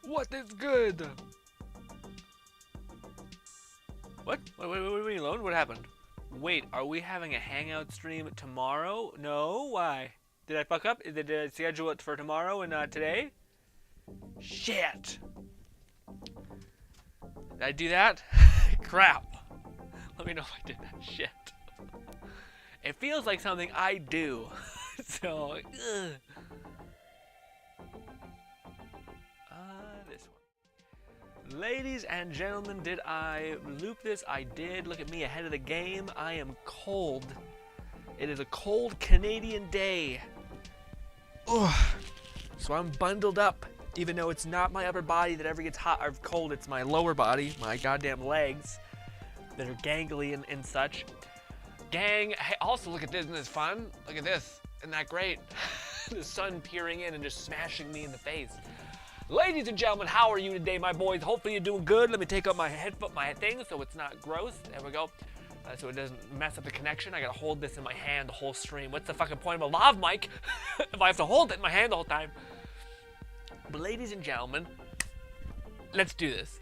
What is good? What? Wait, alone? What happened? Wait, are we having a hangout stream tomorrow? No? Why? Did I fuck up? Did I schedule it for tomorrow and not today? Shit! Did I do that? Crap. Let me know if I did that shit. It feels like something I do. So, ugh. This one. Ladies and gentlemen, did I loop this? I did. Look at me ahead of the game. I am cold. It is a cold Canadian day. Ugh. So I'm bundled up, even though it's not my upper body that ever gets hot or cold. It's my lower body, my goddamn legs that are gangly and such. Gang, hey, also look at this, isn't this fun? Look at this, isn't that great? The sun peering in and just smashing me in the face. Ladies and gentlemen, how are you today, my boys? Hopefully you're doing good. Let me take out my thing so it's not gross. There we go. So it doesn't mess up the connection. I gotta hold this in my hand the whole stream. What's the fucking point of a lav mic if I have to hold it in my hand the whole time? But ladies and gentlemen, let's do this.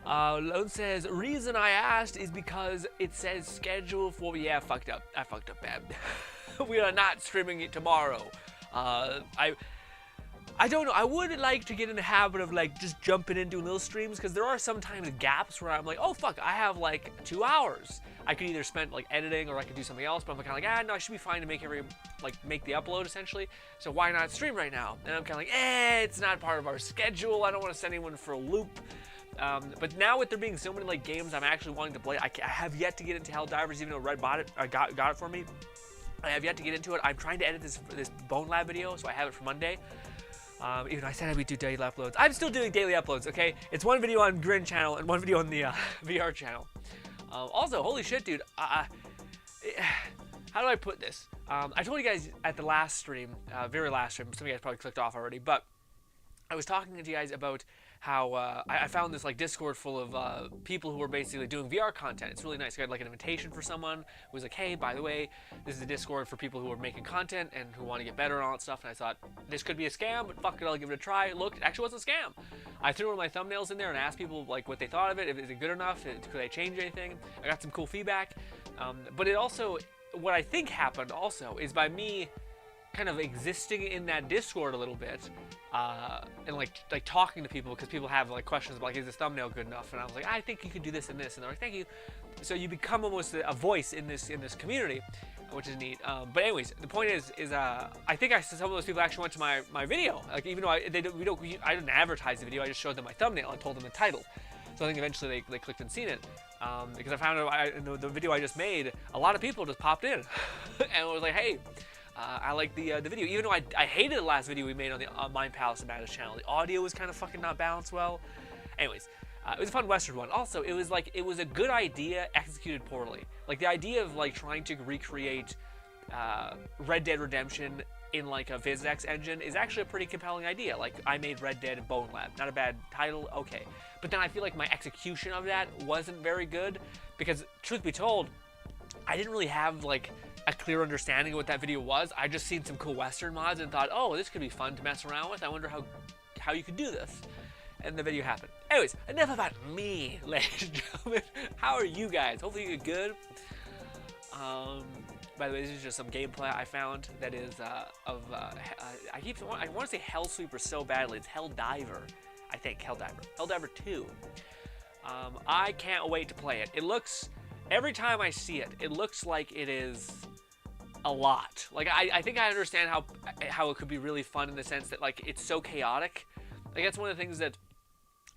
Lone says, reason I asked is because it says schedule for, yeah, I fucked up bad. We are not streaming it tomorrow. I don't know, I would like to get in the habit of like just jumping in doing little streams, because there are sometimes gaps where I'm like, oh fuck, I have like 2 hours. I could either spend like editing or I could do something else, but I'm kind of like, no, I should be fine to make make the upload essentially. So why not stream right now? And I'm kind of like, it's not part of our schedule. I don't want to send anyone for a loop. But now with there being so many like games I'm actually wanting to play, I have yet to get into Helldivers, even though Red got it for me. I have yet to get into it. I'm trying to edit this Bone Lab video, so I have it for Monday. Even though I said I would do daily uploads. I'm still doing daily uploads, okay? It's one video on GRINN channel and one video on the VR channel. Also, holy shit, dude. How do I put this? I told you guys at the last stream, very last stream, some of you guys probably clicked off already, but I was talking to you guys about how I found this like Discord full of people who were basically doing VR content. It's really nice. I got like an invitation for someone who was like, hey, by the way, this is a Discord for people who are making content and who want to get better and all that stuff. And I thought, this could be a scam, but fuck it, I'll give it a try. Look, it actually wasn't a scam. I threw one of my thumbnails in there and asked people like what they thought of it. Is it good enough? Could I change anything? I got some cool feedback. But it also, what I think happened also is by me kind of existing in that Discord a little bit, and like talking to people, because people have like questions about like, is this thumbnail good enough? And I was like, I think you could do this and this, and they're like, thank you. So you become almost a voice in this community, which is neat. But anyways, the point is I think some of those people actually went to my video, like even though I didn't advertise the video, I just showed them my thumbnail and told them the title. So I think eventually they clicked and seen it, because I found out in the video I just made, a lot of people just popped in and was like, hey, I like the video, even though I hated the last video we made on the Mind Palace and Madness channel. The audio was kind of fucking not balanced well. Anyways, it was a fun Western one. Also, it was a good idea executed poorly. Like the idea of like trying to recreate Red Dead Redemption in like a PhysiX engine is actually a pretty compelling idea. Like I made Red Dead and Bone Lab, not a bad title, okay. But then I feel like my execution of that wasn't very good, because truth be told, I didn't really have like a clear understanding of what that video was. I just seen some cool Western mods and thought, oh, this could be fun to mess around with. I wonder how you could do this. And the video happened. Anyways, enough about me, ladies and gentlemen. How are you guys? Hopefully you're good. By the way, this is just some gameplay I found that is I want to say Hell Sweeper so badly. It's Helldiver, I think. Helldiver 2. I can't wait to play it. It looks, every time I see it, it looks like it is a lot. Like I think I understand how it could be really fun in the sense that like it's so chaotic. Like that's one of the things that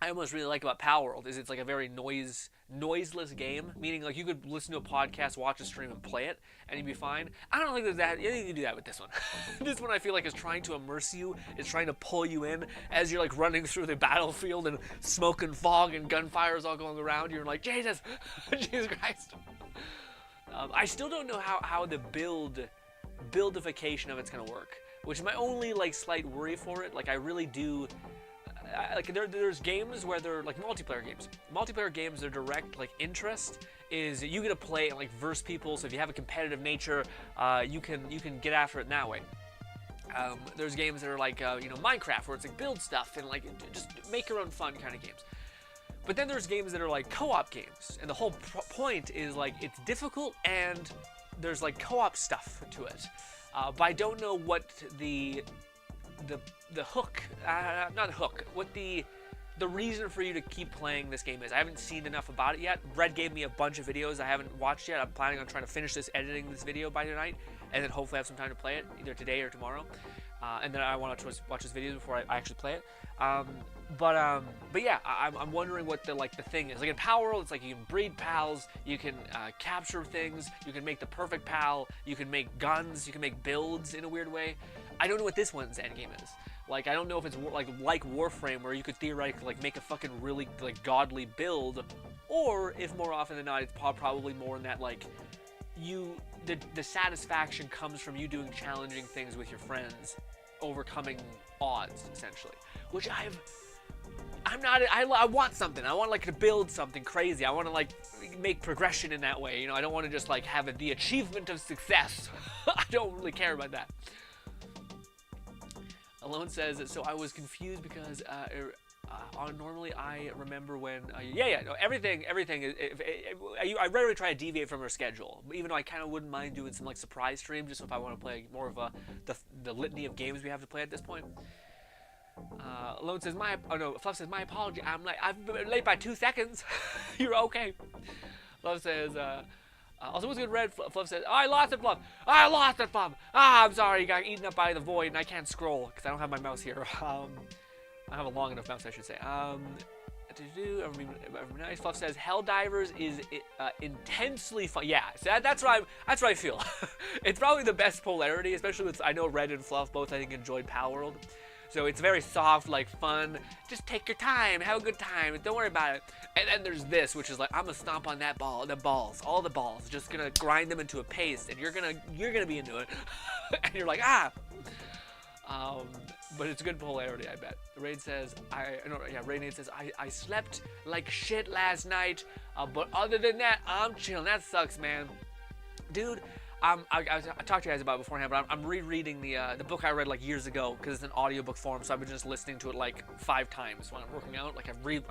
I almost really like about Palworld is it's like a very noiseless game, meaning like you could listen to a podcast, watch a stream, and play it, and you'd be fine. I don't think there's that. You can do that with this one. This one I feel like is trying to immerse you. It's trying to pull you in as you're like running through the battlefield and smoke and fog and gunfire is all going around. You're like, Jesus, Jesus Christ. I still don't know how the buildification of it's gonna work, which is my only like slight worry for it. Like I really do. Like there's games where they're like multiplayer games. Multiplayer games, their direct like interest is you get to play and like verse people. So if you have a competitive nature, you can get after it in that way. There's games that are like, Minecraft, where it's like build stuff and like just make your own fun kind of games. But then there's games that are like co-op games, and the whole point is like it's difficult and there's like co-op stuff to it. But I don't know what the hook, not hook, what the reason for you to keep playing this game is. I haven't seen enough about it yet. Brett gave me a bunch of videos I haven't watched yet. I'm planning on trying to finish editing this video by tonight, and then hopefully have some time to play it either today or tomorrow. And then I want to watch his videos before I actually play it. But yeah, I'm wondering what the thing is. Like in Power World, it's like you can breed pals, you can capture things, you can make the perfect pal, you can make guns, you can make builds in a weird way. I don't know what this one's endgame is. Like, I don't know if it's like Warframe, where you could theoretically like make a fucking really like godly build, or if more often than not, it's probably more in that like the satisfaction comes from you doing challenging things with your friends, overcoming odds essentially. Which I want something. I want like to build something crazy. I want to like make progression in that way. I don't want to just like have the achievement of success. I don't really care about that. Alone says, so I was confused because normally I remember when everything is. I rarely try to deviate from her schedule, even though I kind of wouldn't mind doing some like surprise stream, just if I want to play more of the litany of games we have to play at this point. Alone says Fluff says, my apology. I've been late by 2 seconds. You're okay. Fluff says, also what's good, Red? Fluff says, I lost it, Fluff. I lost it, Fluff. I'm sorry, you got eaten up by the void, and I can't scroll because I don't have my mouse here. I have a long enough mouse, I should say. Nice. Fluff says, Helldivers is intensely fun. Yeah, so that's what I feel. It's probably the best polarity, especially with, I know Red and Fluff both, I think, enjoyed Power World. So it's very soft, like fun. Just take your time, have a good time, don't worry about it. And then there's this, which is like, I'm gonna stomp on that ball, all the balls, just gonna grind them into a paste, and you're gonna be into it. And you're like, but it's good polarity, I bet. Raid says, Raid says, I slept like shit last night, but other than that, I'm chilling. That sucks, man. Dude, I talked to you guys about it beforehand, but I'm rereading the book I read like years ago, because it's an audiobook form, so I've been just listening to it like 5 times when I'm working out. Like I've read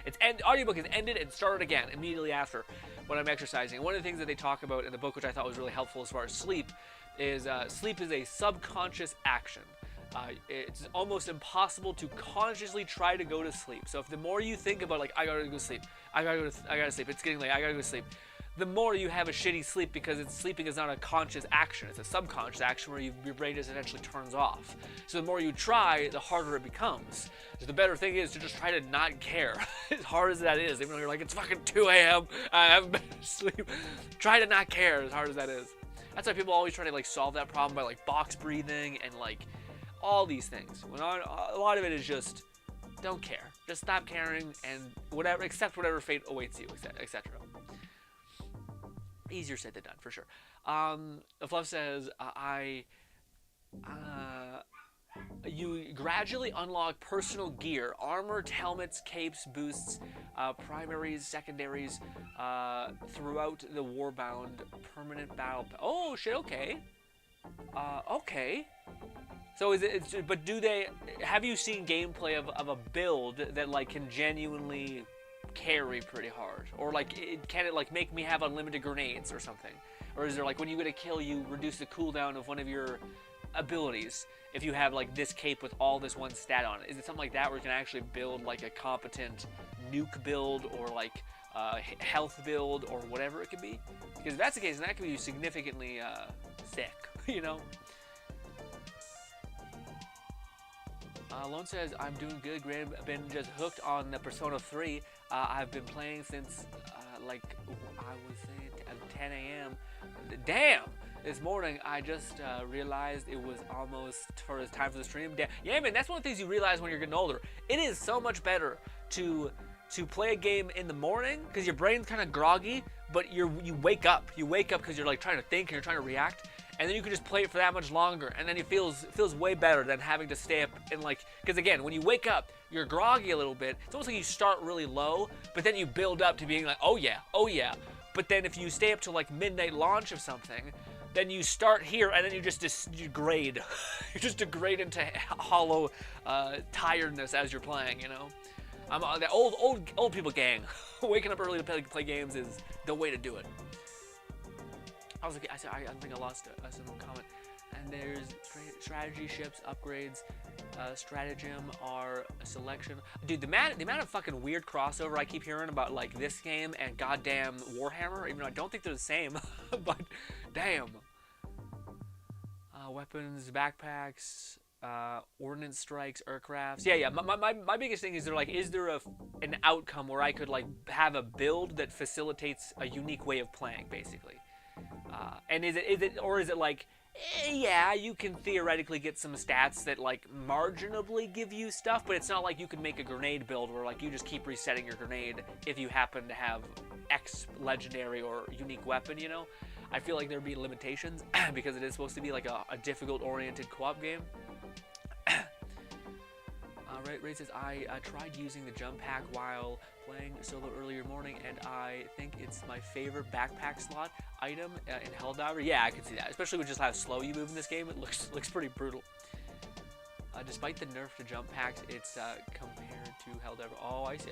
it. Audiobook is ended and started again immediately after when I'm exercising. One of the things that they talk about in the book, which I thought was really helpful as far as sleep is sleep is a subconscious action. It's almost impossible to consciously try to go to sleep. So if the more you think about like, I gotta go to sleep, I gotta sleep, it's getting late, I gotta go to sleep, the more you have a shitty sleep, because sleeping is not a conscious action, it's a subconscious action where your brain just eventually turns off. So the more you try, the harder it becomes. So the better thing is to just try to not care. As hard as that is, even though you're like, it's fucking 2 a.m., I haven't been to sleep. Try to not care, as hard as that is. That's why people always try to like solve that problem by like box breathing and like all these things. When a lot of it is just don't care. Just stop caring and accept whatever fate awaits you, etc. Easier said than done, for sure. Fluff says, you gradually unlock personal gear, armor, helmets, capes, boosts, primaries, secondaries, throughout the Warbound permanent battle. Oh shit! Okay. Okay. So have you seen gameplay of a build that like can genuinely carry pretty hard, or like can it like make me have unlimited grenades or something, or is there like when you get a kill you reduce the cooldown of one of your abilities if you have like this cape with all this one stat on it? Is it something like that where you can actually build like a competent nuke build or like health build or whatever it could be? Because if that's the case, then that could be significantly sick, you know. Lone says, I'm doing good, Grin. I've been just hooked on the Persona 3. I've been playing since, like, I was saying, 10 a.m. Damn! This morning, I just realized it was almost time for the stream. Damn. Yeah, man, that's one of the things you realize when you're getting older. It is so much better to play a game in the morning, because your brain's kind of groggy, but you wake up. You wake up because you're, like, trying to think and you're trying to react. And then you can just play it for that much longer, and then it feels way better than having to stay up and like, because again, when you wake up, you're groggy a little bit. It's almost like you start really low, but then you build up to being like, oh yeah. But then if you stay up till like midnight launch of something, then you start here, and then you just degrade. You just degrade into hollow tiredness as you're playing, you know? The old people gang. Waking up early to play games is the way to do it. I think I lost some comment. And there's strategy ships, upgrades, stratagem are a selection. Dude, the amount of fucking weird crossover I keep hearing about like this game and goddamn Warhammer, even though I don't think they're the same, but damn. Weapons, backpacks, ordnance strikes, aircrafts. Yeah. My biggest thing is there like, is there an outcome where I could like have a build that facilitates a unique way of playing, basically? And is it like, yeah, you can theoretically get some stats that like marginally give you stuff, but it's not like you can make a grenade build where like you just keep resetting your grenade if you happen to have X legendary or unique weapon, you know? I feel like there'd be limitations because it is supposed to be like a difficult oriented co-op game. Ray says, I tried using the jump pack while playing solo earlier morning, and I think it's my favorite backpack slot item in Helldiver. Yeah, I can see that. Especially with just how slow you move in this game, it looks pretty brutal. Despite the nerf to jump packs, it's compared to Helldiver. Oh, I see.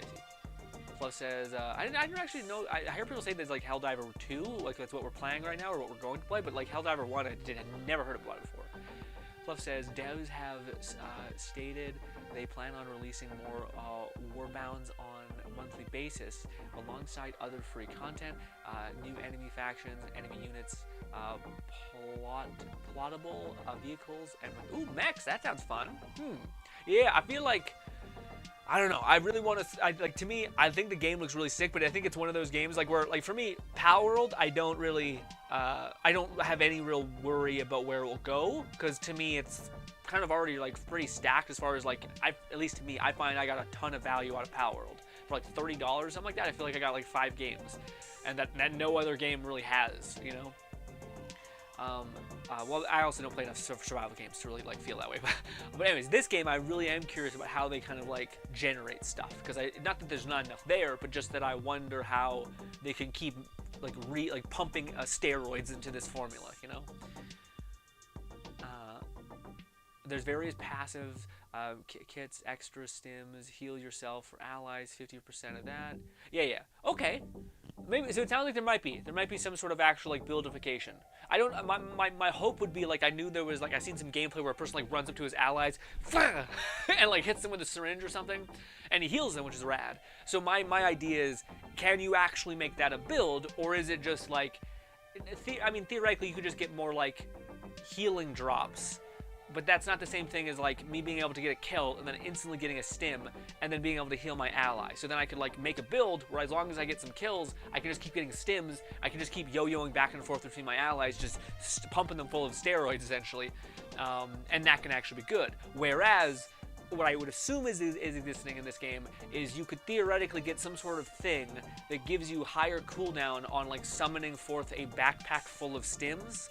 Fluff says, I didn't actually know. I hear people say there's like Helldiver 2, like that's what we're playing right now, or what we're going to play, but like Helldiver 1, I never heard about it before. Fluff says, devs have stated they plan on releasing more Warbounds on a monthly basis, alongside other free content, new enemy factions, enemy units, plottable vehicles, and ooh, mechs. That sounds fun. Yeah, I feel like, I don't know. I really want to. To me, I think the game looks really sick, but I think it's one of those games like where, like for me, Power World, I don't really, I don't have any real worry about where it will go, because to me, it's kind of already like pretty stacked as far as like, at least to me, I find I got a ton of value out of Power World for like $30, something like that. I feel like I got like 5 games, and that no other game really has, you know. Well, I also don't play enough survival games to really like feel that way. But anyways, this game I really am curious about how they kind of like generate stuff, because not that there's not enough there, but just that I wonder how they can keep like pumping steroids into this formula, you know. There's various passive kits, extra stims, heal yourself for allies, 50% of that. Yeah. Okay. Maybe, so it sounds like there might be some sort of actual like buildification. I don't. My hope would be like, I knew there was like, I seen some gameplay where a person like runs up to his allies and like hits them with a syringe or something, and he heals them, which is rad. So my idea is, can you actually make that a build, or is it just like, I mean, theoretically you could just get more like healing drops. But that's not the same thing as like me being able to get a kill and then instantly getting a stim and then being able to heal my ally. So then I could like make a build where as long as I get some kills, I can just keep getting stims. I can just keep yo-yoing back and forth between my allies, just pumping them full of steroids essentially. And that can actually be good. Whereas what I would assume is existing in this game is you could theoretically get some sort of thing that gives you higher cooldown on like summoning forth a backpack full of stims.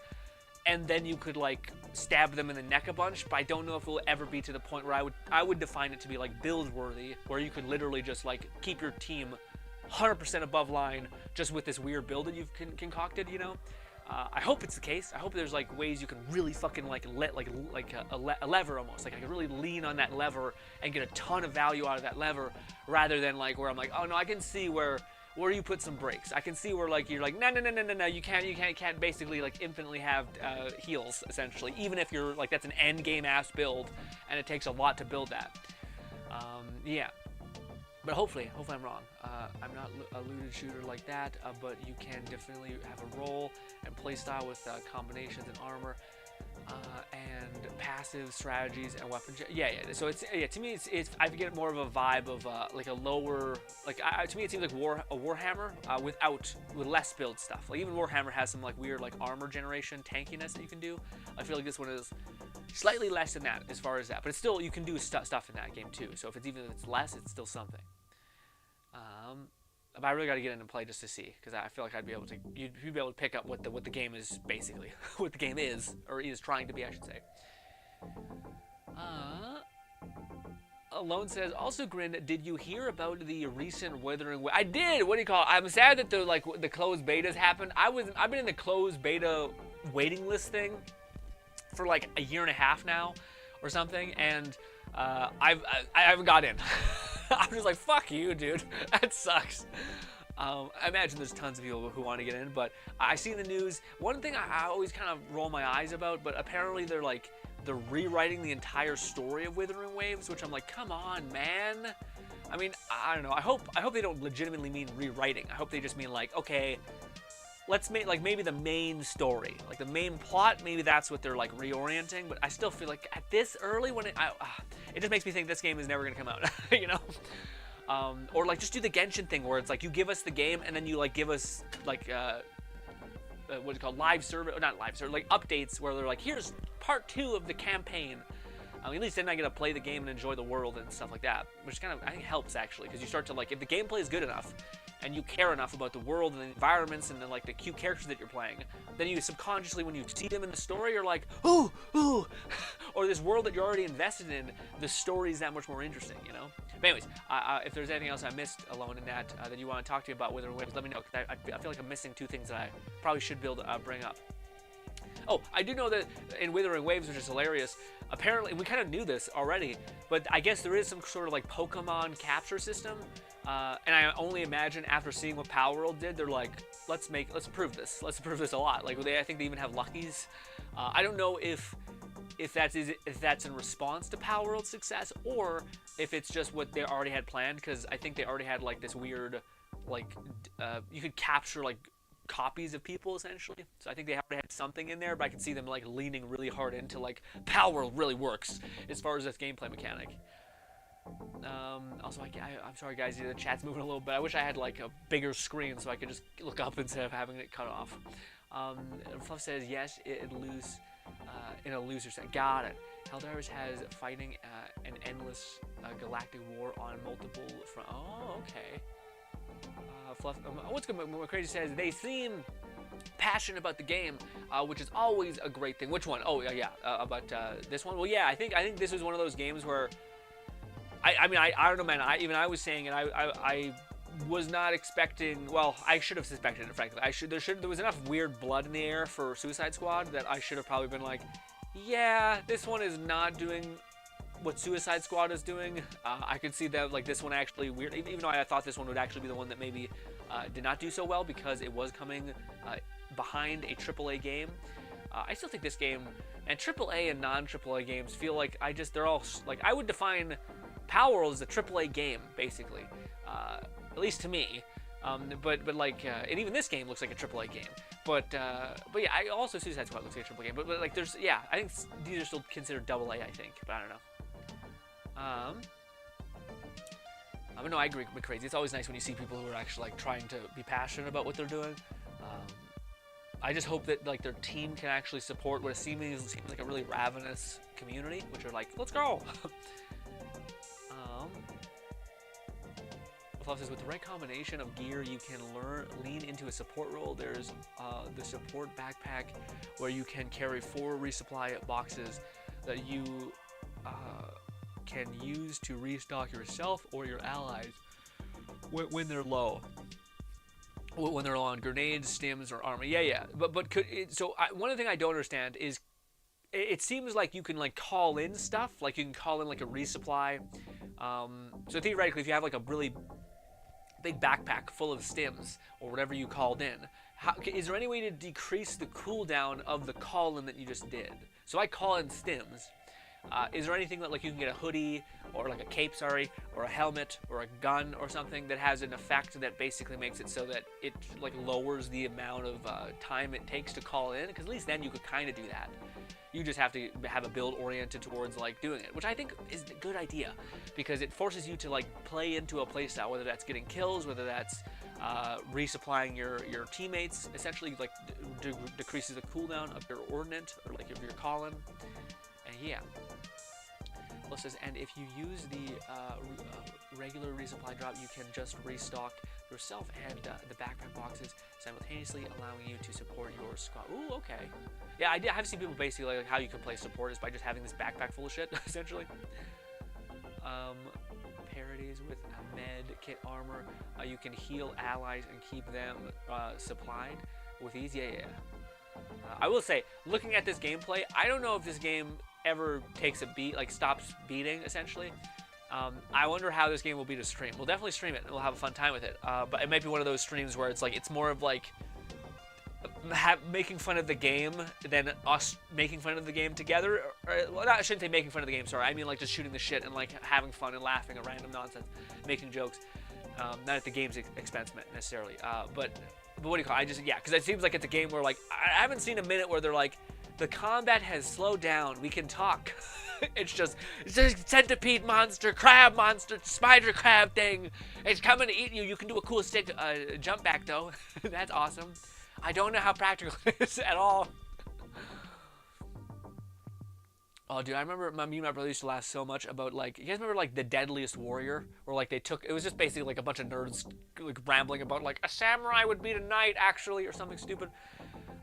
And then you could like stab them in the neck a bunch, but I don't know if it will ever be to the point where I would define it to be like build worthy, where you could literally just like keep your team 100% above line just with this weird build that you've concocted, you know. I hope it's the case. I hope there's like ways you can really fucking like a lever almost, like I can really lean on that lever and get a ton of value out of that lever, rather than like where I'm like, oh no, I can see where you put some brakes. I can see where like you're like, no, you can't basically like infinitely have heals essentially, even if you're like, that's an end game ass build and it takes a lot to build that. Yeah, but hopefully I'm wrong. I'm not a looted shooter like that, but you can definitely have a role and playstyle with combinations and armor. And passive strategies and weapons. Yeah. So it's to me it's I get more of a vibe of like a lower, like to me it seems like a Warhammer with less build stuff. Like even Warhammer has some like weird like armor generation tankiness that you can do. I feel like this one is slightly less than that as far as that, but it's still, you can do stuff in that game too. So if it's less, it's still something. But I really got to get into play just to see, because I feel like you'd be able to pick up what the game is basically, what the game is, or is trying to be, I should say. Alone says, also Grin, did you hear about the recent Withering? I did. What do you call it? I'm sad that the closed betas happened. I've been in the closed beta waiting list thing for like a year and a half now or something, and I haven't got in. I'm just like, fuck you, dude. That sucks. I imagine there's tons of people who want to get in, but I see in the news, one thing I always kind of roll my eyes about, but apparently they're rewriting the entire story of Withering Waves, which I'm like, come on, man. I mean, I don't know. I hope they don't legitimately mean rewriting. I hope they just mean like, okay, let's make like maybe the main story, like the main plot, maybe that's what they're like reorienting. But I still feel like at this early, when it just makes me think this game is never gonna come out, you know. Or like just do the Genshin thing where it's like you give us the game and then you like give us like what's it called, live service, or not live service, like updates where they're like, here's part 2 of the campaign. At least then I get to play the game and enjoy the world and stuff like that, which kind of I think helps actually, because you start to like, if the gameplay is good enough and you care enough about the world and the environments and then like the cute characters that you're playing, then you subconsciously, when you see them in the story, you're like, ooh, ooh, or this world that you're already invested in, the story's that much more interesting, you know. But anyways, if there's anything else I missed alone in that that you want to talk to me about Withering Waves, let me know, because I feel like I'm missing 2 things that I probably should be able to bring up. Oh, I do know that in Withering Waves, which is hilarious, apparently, we kind of knew this already, but I guess there is some sort of like Pokemon capture system, and I only imagine after seeing what Power World did, they're like, let's prove this a lot. Like, I think they even have Luckies. I don't know if that's in response to Power World's success, or if it's just what they already had planned, because I think they already had like this weird, like, you could capture like copies of people essentially. So I think they already had something in there, but I can see them like leaning really hard into like Power World really works as far as this gameplay mechanic. Also, I'm sorry guys, the chat's moving a little bit. I wish I had like a bigger screen so I could just look up instead of having it cut off. Fluff says yes, it lose in a loser set. Got it. Helldivers has fighting an endless galactic war on multiple front. Oh, okay. Fluff, what's good? Crazy says they seem passionate about the game, which is always a great thing. Which one? Oh yeah, about this one. Well, yeah, I think this was one of those games where I mean I don't know, man. I was saying it. I was not expecting. Well, I should have suspected it. Frankly, there was enough weird blood in the air for Suicide Squad that I should have probably been like, yeah, this one is not doing what Suicide Squad is doing. I could see that like this one actually weird, even though I thought this one would actually be the one that maybe did not do so well because it was coming behind a AAA game. I still think this game, and AAA and non-AAA games feel like they're all like, I would define Power World as a AAA game basically, at least to me. But like, and even this game looks like a AAA game. But yeah, I also Suicide Squad looks like a AAA game. But like, there's, yeah, I think these are still considered AA, I think, but I don't know. I know I agree with Crazy. It's always nice when you see people who are actually like trying to be passionate about what they're doing. I just hope that like their team can actually support what seems like a really ravenous community, which are like, let's go. Fluff says, with the right combination of gear, you can lean into a support role. There's the support backpack where you can carry 4 resupply boxes that you can use to restock yourself or your allies when they're low. When they're low on grenades, stims, or armor. Yeah. But one thing I don't understand is it seems like you can like call in stuff. Like you can call in like a resupply. So theoretically, if you have like a really big backpack full of stims or whatever you called in, is there any way to decrease the cooldown of the call-in that you just did? So I call in stims. Is there anything that like you can get a hoodie or like a cape, or a helmet or a gun or something that has an effect that basically makes it so that it like lowers the amount of time it takes to call in? Because at least then you could kind of do that. You just have to have a build oriented towards like doing it, which I think is a good idea because it forces you to like play into a playstyle, whether that's getting kills, whether that's resupplying your teammates. Essentially, like decreases the cooldown of your ordnance or like if you're calling. And yeah. Says, and if you use the regular resupply drop, you can just restock yourself and the backpack boxes simultaneously, allowing you to support your squad. Ooh, okay. Yeah, I have seen people basically like how you can play support is by just having this backpack full of shit, essentially. Parodies with a med kit armor. You can heal allies and keep them supplied with ease. Yeah. I will say, looking at this gameplay, I don't know if this game ever takes a beat, like stops beating, essentially. I wonder how this game will be to stream. We'll definitely stream it, and we'll have a fun time with it. But it might be one of those streams where it's like, it's more of like making fun of the game than us making fun of the game together. Well, I shouldn't say making fun of the game, sorry. I mean like just shooting the shit and like having fun and laughing at random nonsense, making jokes. Not at the game's expense necessarily. But what do you call it? Yeah, because it seems like it's a game where like, I haven't seen a minute where they're like, the combat has slowed down, we can talk. It's just centipede monster, crab monster, spider crab thing. It's coming to eat you. You can do a cool stick jump back though. That's awesome. I don't know how practical it is at all. Oh, dude, I remember me and my brother used to laugh so much about, like, you guys remember, like, The Deadliest Warrior? Where, like, it was just basically, like, a bunch of nerds, like, rambling about, like, a samurai would beat a knight, actually, or something stupid.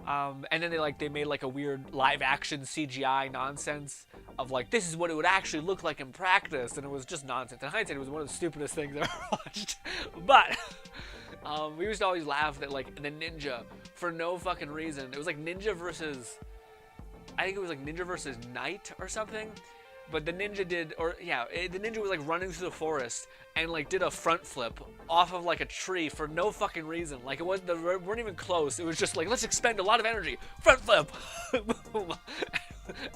And then they made, like, a weird live-action CGI nonsense of, like, this is what it would actually look like in practice, and it was just nonsense. In hindsight, it was one of the stupidest things I ever watched. But we used to always laugh at, like, the ninja for no fucking reason. It was, like, ninja versus... I think it was like ninja versus knight or something, but the ninja the ninja was like running through the forest and like did a front flip off of like a tree for no fucking reason. Like they weren't even close. It was just like, let's expend a lot of energy. Front flip.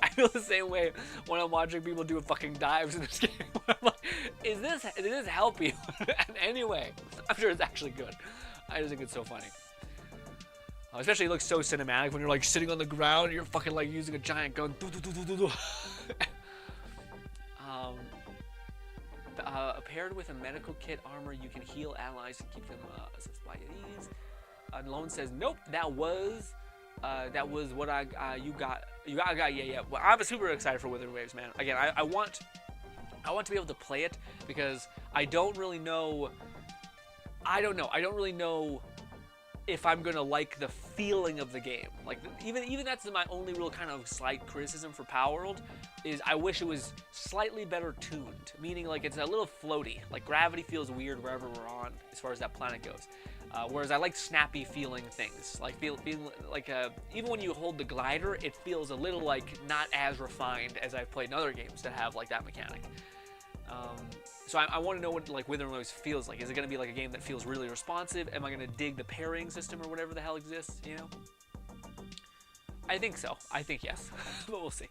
I feel the same way when I'm watching people do fucking dives in this game. I'm like, did this help you in any way? I'm sure it's actually good. I just think it's so funny. Especially it looks so cinematic when you're like sitting on the ground and you're fucking like using a giant gun. Paired with a medical kit armor, you can heal allies and keep them supplied at ease. Lone says, nope, that was what you got. Yeah. Well, I'm super excited for Withering Waves, man. Again, I want to be able to play it because I don't really know. I don't really know if I'm gonna like the feeling of the game. Like even that's my only real kind of slight criticism for Palworld is I wish it was slightly better tuned, meaning like it's a little floaty. Like gravity feels weird wherever we're on as far as that planet goes. Whereas I like snappy feeling things. Like feeling like even when you hold the glider, it feels a little like not as refined as I've played in other games that have like that mechanic. So I want to know what like Withering Waves feels like. Is it going to be like a game that feels really responsive? Am I going to dig the parrying system or whatever the hell exists, you know? I think so. I think yes. But we'll see.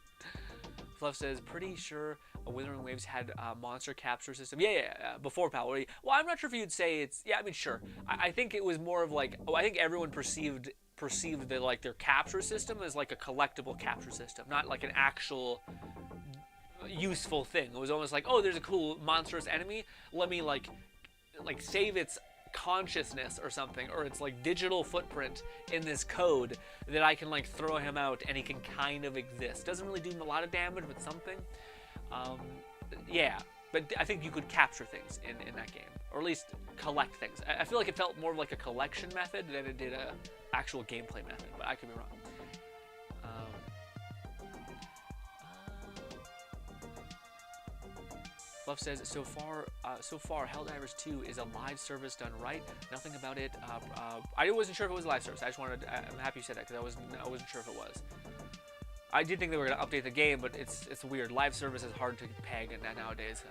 Fluff says, pretty sure Withering Waves had a monster capture system. Yeah, before Palworld. Well, I'm not sure if you'd say it's... Yeah, I mean, sure. I think it was more of like... I think everyone perceived that like their capture system as like a collectible capture system, not like an actual... useful thing. It was almost like, oh, there's a cool monstrous enemy, let me like save its consciousness or something, or its like digital footprint in this code that I can like throw him out and he can kind of exist. Doesn't really do a lot of damage, but something. Yeah, but I think you could capture things in that game, or at least collect things. I feel like it felt more of like a collection method than it did a actual gameplay method, but I could be wrong. Fluff says, so far, Helldivers 2 is a live service done right. Nothing about it. I wasn't sure if it was a live service. I just wanted. I'm happy you said that because I wasn't sure if it was. I did think they were gonna update the game, but it's weird. Live service is hard to peg nowadays.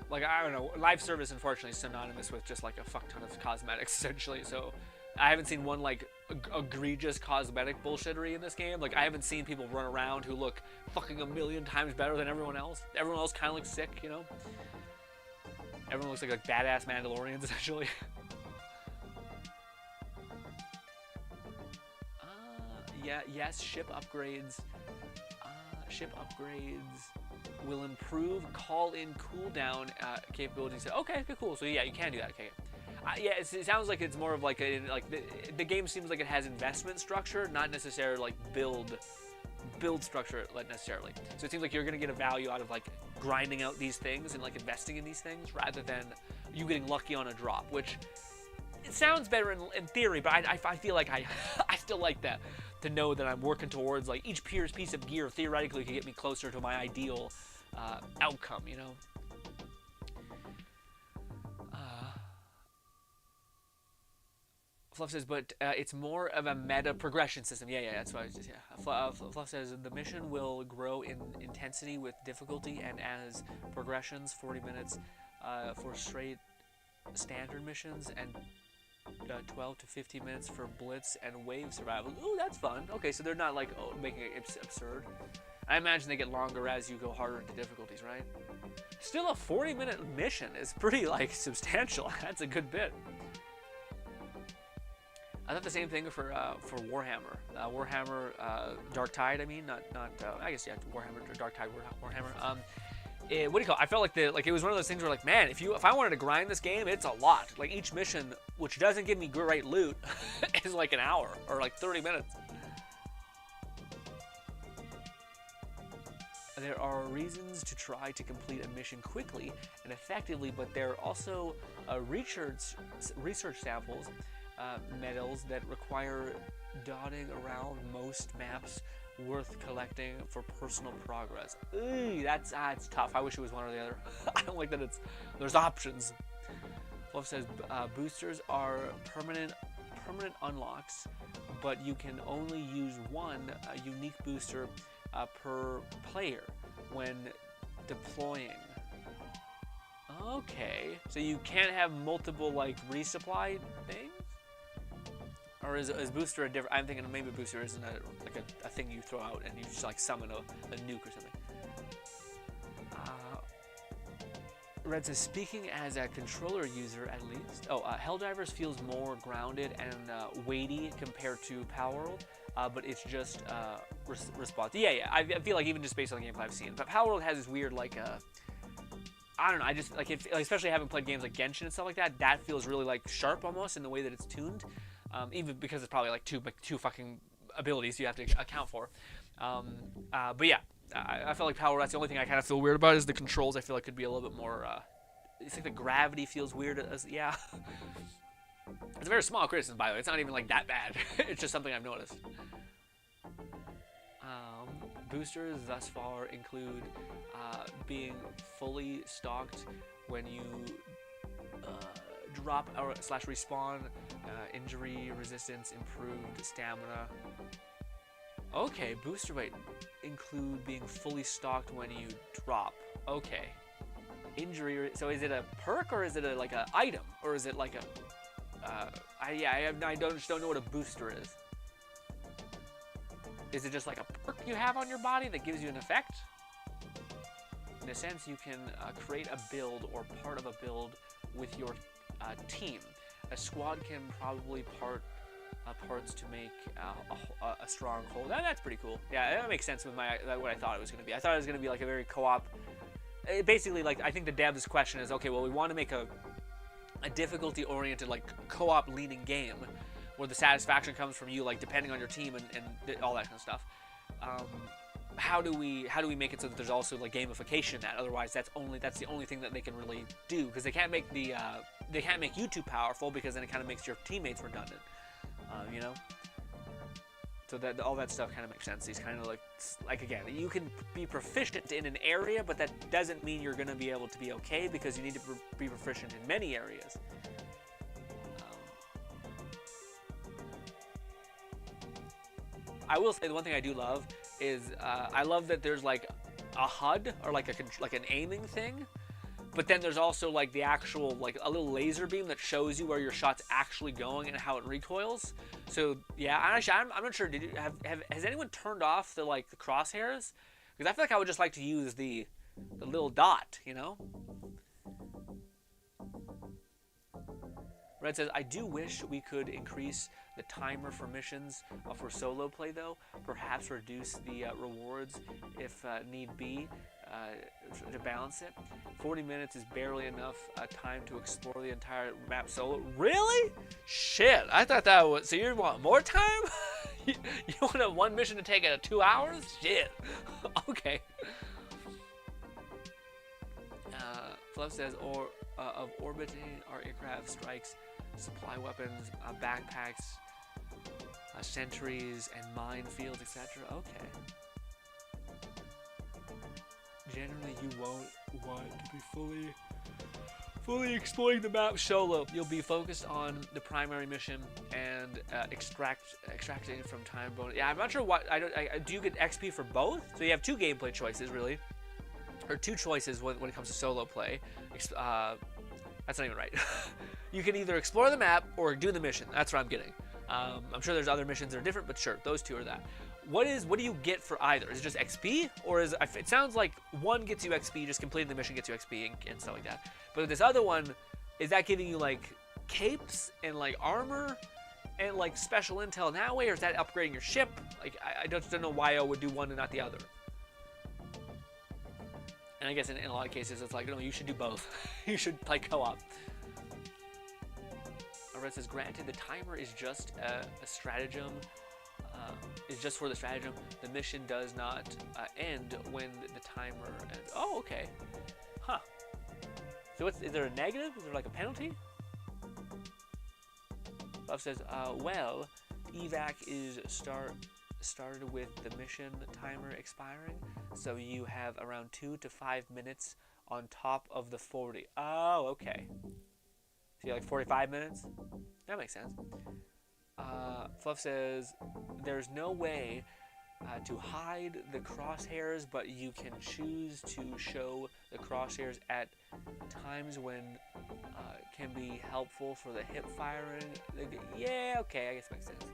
Like I don't know. Live service, unfortunately, is synonymous with just like a fuck ton of cosmetics, essentially. So I haven't seen one like egregious cosmetic bullshittery in this game. Like I haven't seen people run around who look fucking a million times better than everyone else. Everyone else kind of looks sick, you know. Everyone looks like badass Mandalorians, essentially. Yes, ship upgrades. Ship upgrades will improve call-in cooldown capabilities. Okay, cool. So yeah, you can do that. Okay. Yeah, it sounds like it's more of like the game seems like it has investment structure, not necessarily like build structure necessarily. So it seems like you're gonna get a value out of like grinding out these things and like investing in these things rather than you getting lucky on a drop, which it sounds better in theory, but I feel like I still like that, to know that I'm working towards like each piece of gear theoretically could get me closer to my ideal outcome, you know. Fluff says, but it's more of a meta progression system. Yeah, that's what I was just, yeah. Fluff says, the mission will grow in intensity with difficulty, and as progressions, 40 minutes for straight standard missions, and 12 to 15 minutes for blitz and wave survival. Ooh, that's fun. Okay, so they're not like making it absurd. I imagine they get longer as you go harder into difficulties, right? Still, a 40-minute mission is pretty like substantial. That's a good bit. I thought the same thing for Warhammer. Warhammer Dark Tide. I mean, not. I guess yeah, Warhammer Dark Tide. Warhammer. What do you call it? I felt like it was one of those things where like, man, if I wanted to grind this game, it's a lot. Like each mission, which doesn't give me great loot, is like an hour or like 30 minutes. There are reasons to try to complete a mission quickly and effectively, but there are also research samples, medals that require dotting around most maps worth collecting for personal progress. Ooh, it's tough. I wish it was one or the other. I don't like that there's options. Fluff says boosters are permanent unlocks, but you can only use one unique booster per player when deploying. Okay, so you can't have multiple like resupply things, or is booster a different? I'm thinking maybe booster isn't a thing you throw out and you just like summon a nuke or something. Red says, speaking as a controller user at least. Helldivers feels more grounded and weighty compared to Palworld. But it's just response. Yeah. I feel like even just based on the gameplay I've seen, but Palworld has this weird like I don't know. I just like especially having played games like Genshin and stuff like that. That feels really like sharp almost in the way that it's tuned. Even because it's probably like two fucking abilities you have to account for. But yeah, I feel like Palworld. That's the only thing I kind of feel weird about is the controls. I feel like could be a little bit more. It's like the gravity feels weird. Yeah. It's a very small criticism, by the way. It's not even like that bad. It's just something I've noticed. Boosters thus far include being fully stocked when you drop or / respawn, injury resistance, improved stamina. Okay, booster include being fully stocked when you drop. Okay. Injury. So is it a perk or is it like an item or is it like a I just don't know what a booster is. Is it just like a perk you have on your body that gives you an effect? In a sense, you can create a build or part of a build with your team. A squad can probably parts to make a strong whole. That's pretty cool. Yeah, that makes sense with what I thought it was going to be. I thought it was going to be like a very co-op. Basically, like I think the devs' question is, okay, well, we want to make a difficulty-oriented, like co-op leaning game where the satisfaction comes from you, like depending on your team and all that kind of stuff. How do we make it so that there's also like gamification in that? Otherwise, that's the only thing that they can really do, because they can't make you too powerful, because then it kind of makes your teammates redundant. You know. So that all that stuff kind of makes sense. He's kind of like again, you can be proficient in an area, but that doesn't mean you're going to be able to be okay, because you need to be proficient in many areas. I will say the one thing I do love is I love that there's like a HUD or like an aiming thing, but then there's also like the actual like a little laser beam that shows you where your shot's actually going and how it recoils. So yeah, I'm not sure. Has anyone turned off the crosshairs? Because I feel like I would just like to use the little dot, you know. Red says, I do wish we could increase the timer for missions for solo play, though. Perhaps reduce the rewards if need be to balance it. 40 minutes is barely enough time to explore the entire map solo. Really? Shit, I thought that was... So you want more time? you want one mission to take 2 hours? Shit. Okay. Fluff says, of orbiting our aircraft strikes, supply weapons, backpacks, sentries, and minefields, etc. Okay. Generally, you won't want to be fully exploring the map solo. You'll be focused on the primary mission and extracting from time bonus. Yeah, I'm not sure what. Do you get XP for both? So you have two gameplay choices, really, or two choices when it comes to solo play. That's not even right. You can either explore the map or do the mission. That's what I'm getting. I'm sure there's other missions that are different, but sure, those two are that. What do you get for either? Is it just XP, or is it sounds like one gets you XP, just completing the mission gets you XP and stuff like that. But this other one, is that giving you like capes and like armor and like special intel in that way, or is that upgrading your ship? Like I just don't know why I would do one and not the other. And I guess in a lot of cases it's like, no, you should do both. You should play co-op. Red says, granted, the timer is just a stratagem. Is just for the stratagem. The mission does not end when the timer ends. Oh, okay. Huh. So is there a negative? Is there like a penalty? Buff says, well, evac is started with the mission timer expiring, so you have around 2 to 5 minutes on top of the 40. Oh, okay. So you have like 45 minutes? That makes sense. Fluff says, there's no way to hide the crosshairs, but you can choose to show the crosshairs at times when it can be helpful for the hip firing. Yeah, okay, I guess it makes sense.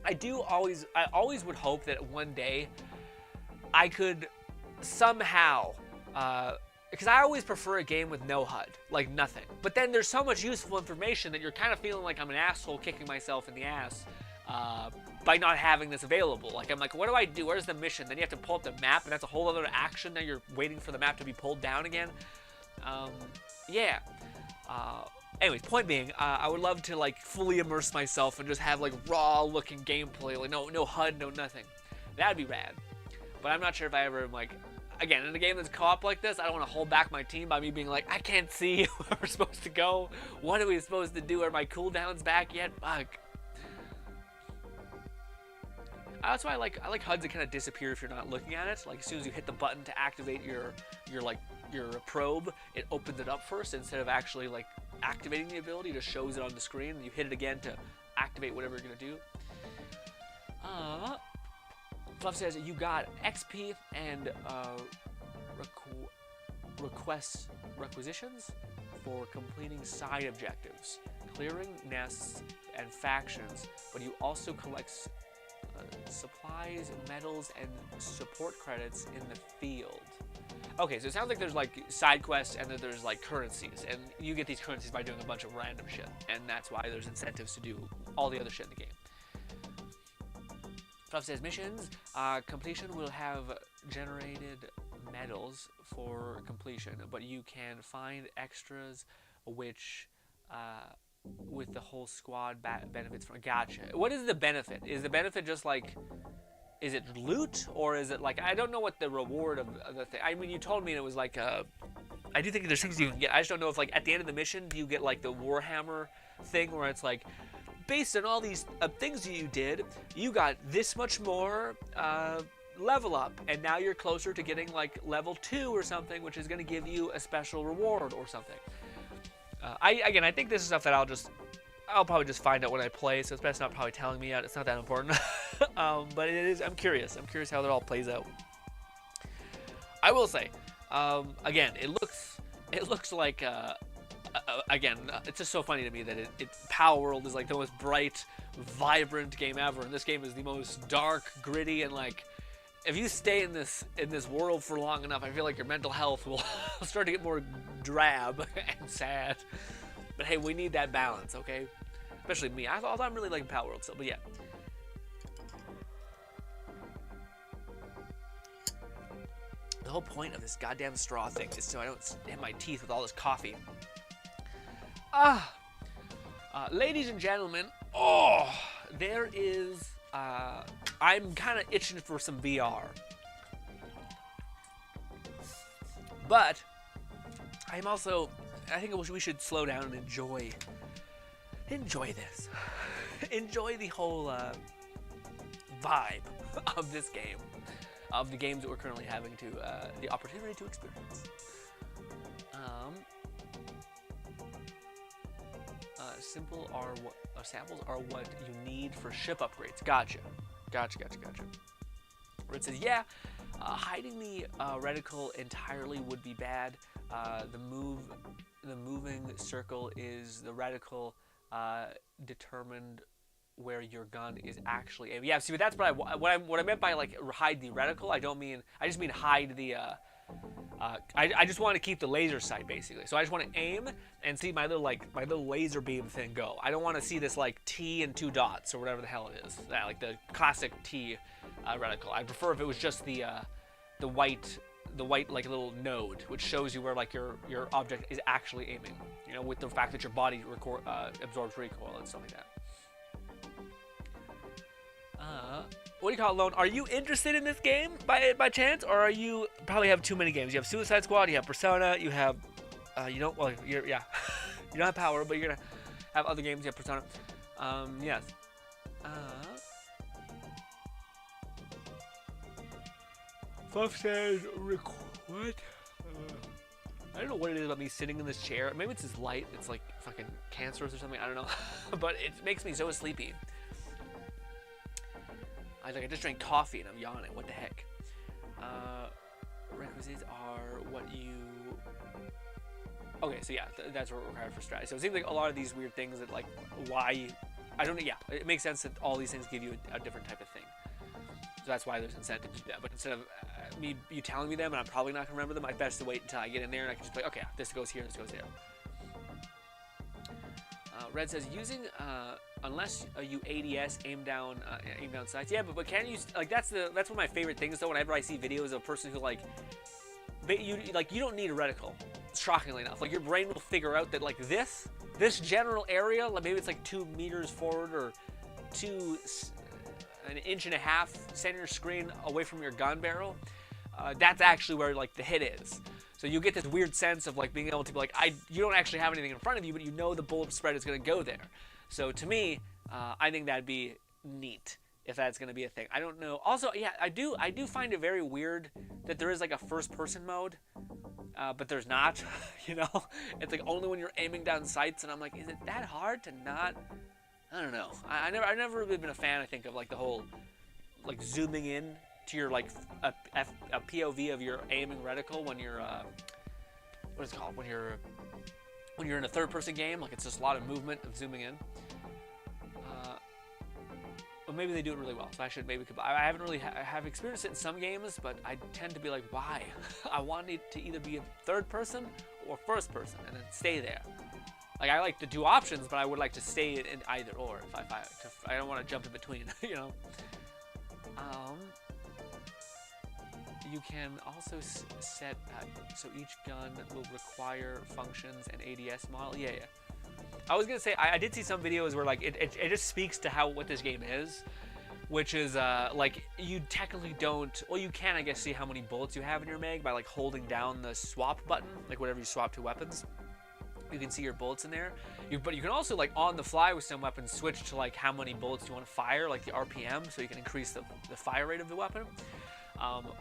I always would hope that one day I could somehow, because I always prefer a game with no HUD, like nothing. But then there's so much useful information that you're kind of feeling like I'm an asshole kicking myself in the ass by not having this available. Like, I'm like, what do I do? Where's the mission? Then you have to pull up the map, and that's a whole other action. Now you're waiting for the map to be pulled down again. Yeah. Anyways, point being, I would love to like fully immerse myself and just have like raw looking gameplay, like no HUD, no nothing. That'd be rad. But I'm not sure if I ever am like, again, in a game that's co-op like this, I don't want to hold back my team by me being like, I can't see where we're supposed to go. What are we supposed to do? Are my cooldowns back yet? Fuck. That's why I like HUDs that kind of disappear if you're not looking at it. Like as soon as you hit the button to activate your probe, it opens it up first instead of actually like activating the ability. It just shows it on the screen, and you hit it again to activate whatever you're gonna do. Fluff says you got XP and requisitions for completing side objectives, clearing nests and factions, but you also collect supplies, medals, and support credits in the field. Okay, so it sounds like there's like side quests and then there's like currencies, and you get these currencies by doing a bunch of random shit, and that's why there's incentives to do all the other shit in the game. Fluff says missions completion will have generated medals for completion, but you can find extras which with the whole squad benefits from. Gotcha. What is the benefit? Is the benefit just like, is it loot, or is it like, I don't know what the reward of the thing. I mean, you told me it was like I do think there's things you can get. I just don't know if like at the end of the mission do you get like the Warhammer thing where it's like, based on all these things that you did, you got this much more level up, and now you're closer to getting like level 2 or something, which is going to give you a special reward or something. I think this is stuff that I'll probably just find out when I play, so it's best not probably telling me yet. It's not that important. But it is. I'm curious how that all plays out. I will say, again, it looks like. Again, it's just so funny to me that Power World is like the most bright, vibrant game ever, and this game is the most dark, gritty, and like, if you stay in this world for long enough, I feel like your mental health will start to get more drab and sad. But hey, we need that balance, okay? Especially me. I'm really liking Power World still, but yeah. The whole point of this goddamn straw thing is so I don't hit my teeth with all this coffee. Ladies and gentlemen, there is, I'm kind of itching for some VR. But, I'm also, I think we should slow down and enjoy this. Enjoy the whole, vibe of this game. Of the games that we're currently having the opportunity to experience. Samples are what you need for ship upgrades. Gotcha. Red says, yeah, hiding the reticle entirely would be bad. The moving circle is the reticle determined where your gun is actually aiming. Yeah, see, but that's what I meant by like hide the reticle. I just mean hide the. I just want to keep the laser sight basically. So I just want to aim and see my little laser beam thing go. I don't want to see this like T and 2 dots or whatever the hell it is. That like the classic T reticle. I prefer if it was just the white like little node, which shows you where like your object is actually aiming. You know, with the fact that your body absorbs recoil and stuff like that. What do you call it, Lone? Are you interested in this game by chance, or are you probably have too many games? You have Suicide Squad, you have Persona, you have you don't you don't have Power, but you're gonna have other games. You have Persona. Yes. Fluff says what? I don't know what it is about me sitting in this chair. Maybe it's this light. It's like fucking cancerous or something. I don't know, but it makes me so sleepy. I just drank coffee and I'm yawning. What the heck? Requisites are what you... Okay, so yeah, that's what required for strategy. So it seems like a lot of these weird things that like, why... I don't know, yeah, it makes sense that all these things give you a different type of thing. So that's why there's incentive to do that. But instead of you telling me them and I'm probably not going to remember them, I best to wait until I get in there and I can just be like, okay, this goes here, this goes there. Red says using unless you ADS aim down sights. Yeah, but can you like that's one of my favorite things though. Whenever I see videos of a person who like you don't need a reticle. Shockingly enough, like your brain will figure out that like this general area, like maybe it's like 2 meters forward or 1.5 inches center your screen away from your gun barrel. That's actually where like the hit is. So you get this weird sense of like being able to be like, you don't actually have anything in front of you, but you know the bullet spread is going to go there. So to me, I think that'd be neat if that's going to be a thing. I don't know. Also, yeah, I do find it very weird that there is like a first-person mode, but there's not. You know, it's like only when you're aiming down sights, and I'm like, is it that hard to not? I don't know. I've never really been a fan. I think of like the whole like zooming in to your like a POV of your aiming reticle when you're what is it called when you're in a third-person game. Like it's just a lot of movement of zooming in. But maybe they do it really well, so I should maybe. I haven't really have experienced it in some games, but I tend to be like, why? I want it to either be a third person or first person, and then stay there. Like I like the two options, but I would like to stay in either or. If I don't want to jump in between, you know. You can also set so each gun will require functions and ADS model. Yeah. I was gonna say I did see some videos where like it just speaks to what this game is, which is like you technically don't. Well, you can I guess see how many bullets you have in your mag by like holding down the swap button, like whenever you swap to weapons. You can see your bullets in there. But you can also like on the fly with some weapons switch to like how many bullets you want to fire, like the RPM, so you can increase the fire rate of the weapon.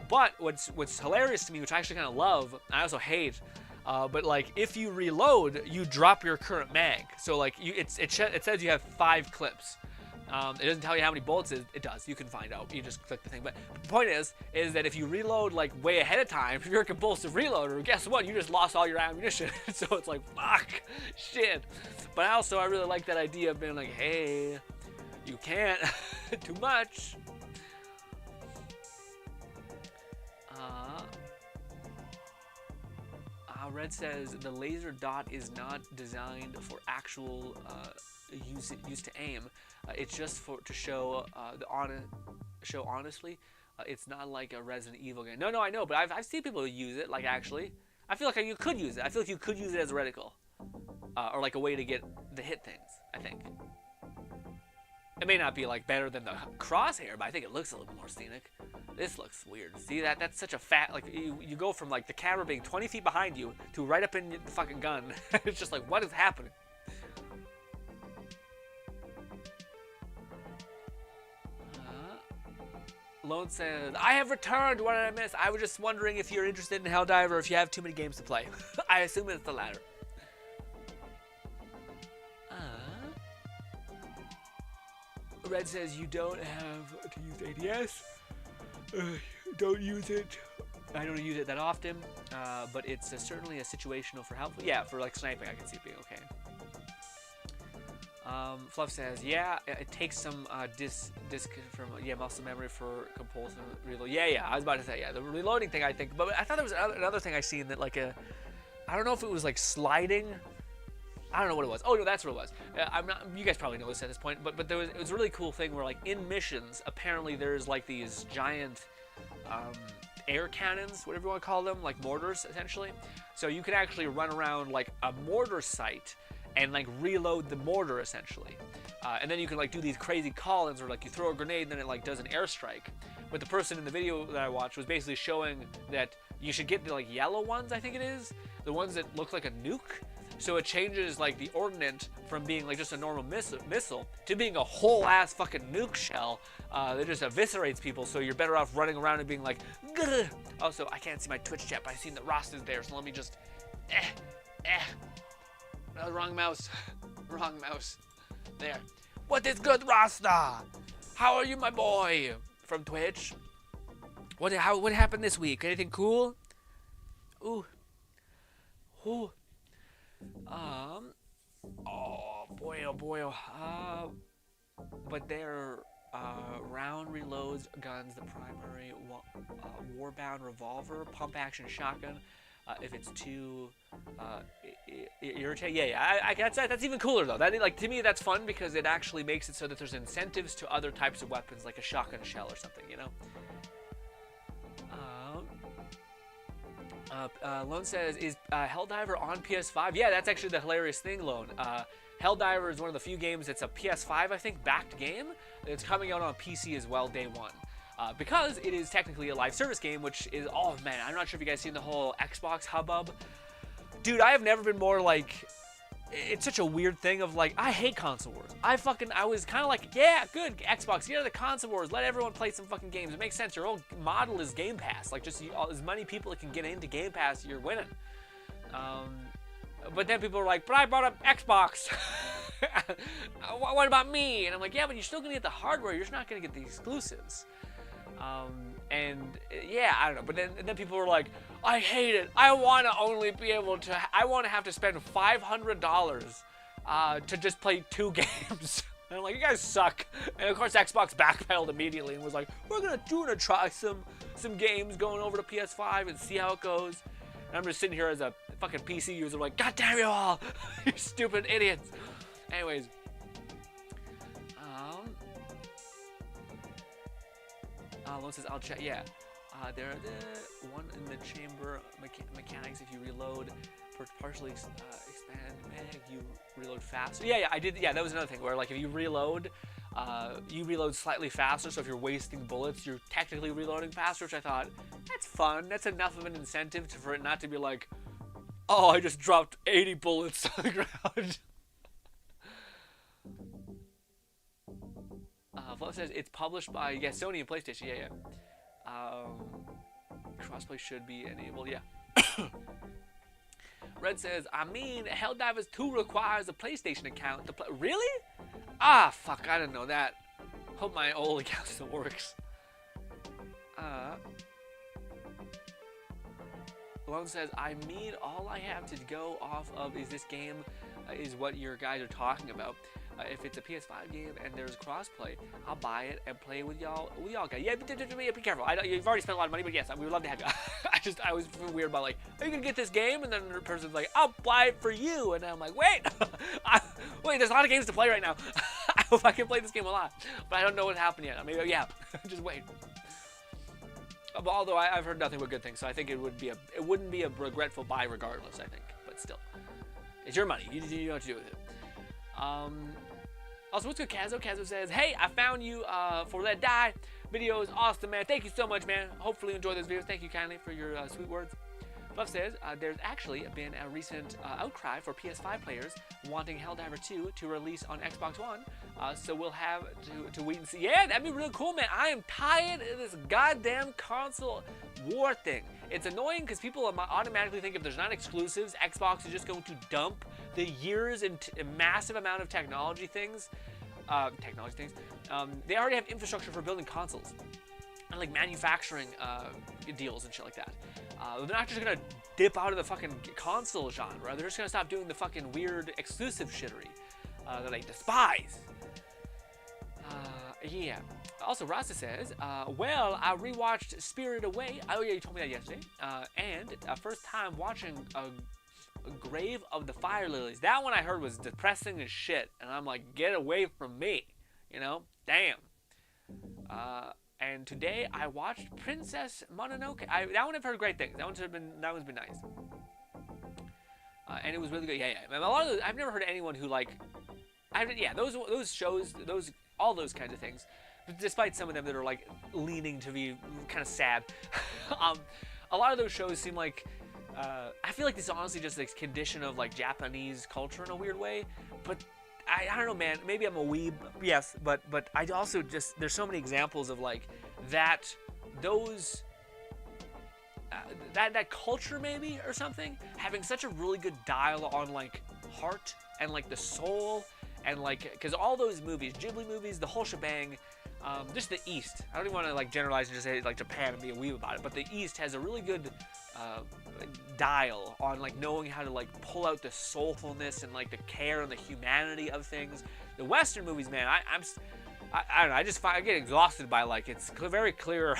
But what's hilarious to me, which I actually kind of love, I also hate, but like if you reload, you drop your current mag. So like it says you have 5 clips. It doesn't tell you how many bullets it does. You can find out. You just click the thing. But the point is that if you reload like way ahead of time, if you're a compulsive reloader, guess what? You just lost all your ammunition. So it's like fuck, shit. But also I really like that idea of being like, hey, you can't too much. Red says the laser dot is not designed for actual use to aim. It's just to show honestly. It's not like a Resident Evil game. No, I know, but I've seen people use it. Like actually, I feel like you could use it. I feel like you could use it as a reticle, or like a way to get the hit things. I think it may not be like better than the crosshair, but I think it looks a little more scenic. This looks weird. See that's such a fat, like you go from like the camera being 20 feet behind you to right up in the fucking gun. It's just like, what is happening? Lone says, I have returned. What did I miss? I was just wondering if you're interested in Helldiver or if you have too many games to play. I assume it's the latter. Red says you don't have to use ADS. Don't use it. I don't use it that often, but it's certainly a situational for helpful. Yeah, for like sniping, I can see it being okay. Fluff says, yeah, it takes some disc from muscle memory for compulsive reload. Yeah, I was about to say, yeah, the reloading thing, I think, but I thought there was another thing I seen that like I don't know if it was like sliding. I don't know what it was. Oh no, that's what it was. I'm not. You guys probably know this at this point, but it was a really cool thing where like in missions, apparently there's like these giant air cannons, whatever you want to call them, like mortars essentially. So you can actually run around like a mortar site and like reload the mortar essentially. And then you can like do these crazy call-ins where like you throw a grenade and then it like does an airstrike. But the person in the video that I watched was basically showing that you should get the like yellow ones, I think it is, the ones that look like a nuke. So it changes like the ordnance from being like just a normal missile to being a whole ass fucking nuke shell that just eviscerates people. So you're better off running around and being like, grr. Also, I can't see my Twitch chat, but I seen that Ross is there, so let me just, no, wrong mouse, wrong mouse. There. What is good, Rasta? How are you, my boy? From Twitch. What happened this week? Anything cool? Ooh. Oh boy. But they're round reloads, guns, the primary warbound revolver, pump action shotgun. If it's too irritating, that's even cooler though. That like to me that's fun because it actually makes it so that there's incentives to other types of weapons like a shotgun shell or something, you know. Lone says, is Helldiver on PS5? Yeah, that's actually the hilarious thing, Lone. Helldiver is one of the few games that's a PS5, I think, backed game. It's coming out on PC as well, day one. Because it is technically a live service game, which is, oh man, I'm not sure if you guys seen the whole Xbox hubbub. Dude, I have never been more like, it's such a weird thing of like, I hate console wars. I was kind of like, yeah, good, Xbox, get out of the console wars, let everyone play some fucking games. It makes sense, your whole model is Game Pass. Like, just as many people that can get into Game Pass, you're winning. But then people are like, but I brought up Xbox. What about me? And I'm like, yeah, but you're still gonna get the hardware, you're just not gonna get the exclusives. And yeah, I don't know, but then people were like, I hate it. I want to only be able to, I want to have to spend $500 to just play 2 games. And I'm like, you guys suck. And of course, Xbox backpedaled immediately and was like, we're gonna try some games going over to PS5 and see how it goes. And I'm just sitting here as a fucking PC user like, God damn you all, you stupid idiots. Anyways. Lone says, I'll check, yeah. There are the one in the chamber mechanics. If you reload, partially expand mag, you reload faster. Yeah, I did. Yeah, that was another thing where like if you reload slightly faster. So if you're wasting bullets, you're technically reloading faster, which I thought, that's fun. That's enough of an incentive for it not to be like, oh, I just dropped 80 bullets on the ground. Flo says it's published by Sony and PlayStation. Yeah. Crossplay should be enabled. Yeah. Red says, I mean, Helldivers 2 requires a PlayStation account to play. Really? Ah, fuck, I didn't know that. Hope my old account still works. Lone says, I mean, all I have to go off of is this game is what your guys are talking about. If it's a PS5 game and there's crossplay, I'll buy it and play with y'all guys. Yeah, be careful. You've already spent a lot of money, but yes, we would love to have you. I was weird about like, are you gonna get this game? And then the person's like, I'll buy it for you. And I'm like, wait, wait, there's a lot of games to play right now. I hope I can play this game a lot, but I don't know what happened yet. Maybe, yeah, just wait. Although I've heard nothing but good things, so I think it wouldn't be a regretful buy regardless. I think, but still, it's your money. You know what to do with it. Also, what's good, Kazo? Kazo says, hey, I found you for Let Die. Video is awesome, man. Thank you so much, man. Hopefully you enjoy those videos. Thank you kindly for your sweet words. Fluff says, there's actually been a recent outcry for PS5 players wanting Helldiver 2 to release on Xbox One. So we'll have to wait and see. Yeah, that'd be really cool, man. I am tired of this goddamn console war thing. It's annoying because people automatically think if there's not exclusives, Xbox is just going to dump the years and massive amount of technology things they already have infrastructure for building consoles and like manufacturing deals and shit like that. They're not just gonna dip out of the fucking console genre. They're just gonna stop doing the fucking weird exclusive shittery that I despise. Yeah. Also, Rasta says, well, I rewatched Spirited Away. Oh yeah, you told me that yesterday. And first time watching Grave of the Fire Lilies. That one I heard was depressing as shit, and I'm like, get away from me, you know? Damn. And today I watched Princess Mononoke. That one I've heard great things. That one's been nice. And it was really good. Yeah. And a lot of those, I've never heard anyone who like, those shows, all those kinds of things. But despite some of them that are like leaning to be kind of sad, a lot of those shows seem like. I feel like this is honestly just a condition of like Japanese culture in a weird way, but I don't know, man. Maybe I'm a weeb, yes, but I also just there's so many examples of like that that culture maybe or something having such a really good dial on like heart and like the soul and like because all those movies, Ghibli movies, the whole shebang. Just the East. I don't even want to like generalize and just say like Japan and be a weeb about it, but the East has a really good dial on like knowing how to like pull out the soulfulness and like the care and the humanity of things. The Western movies, man, I don't know. I get exhausted by like it's very clear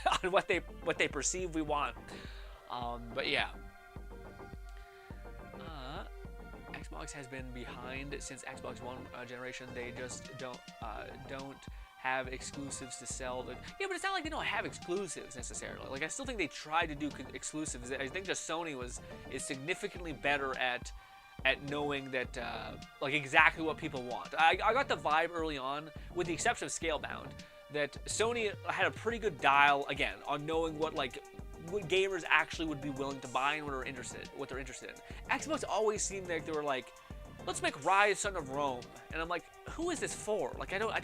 on what they perceive we want. But yeah. Xbox has been behind since Xbox One generation. They just don't have exclusives to sell. Yeah, but it's not like they don't have exclusives necessarily. Like I still think they try to do exclusives. I think just Sony is significantly better at knowing that like exactly what people want. I got the vibe early on, with the exception of Scalebound, that Sony had a pretty good dial again on knowing what gamers actually would be willing to buy and what they're interested in. Xbox always seemed like they were like, let's make Rise Son of Rome, and I'm like, who is this for? Like I don't.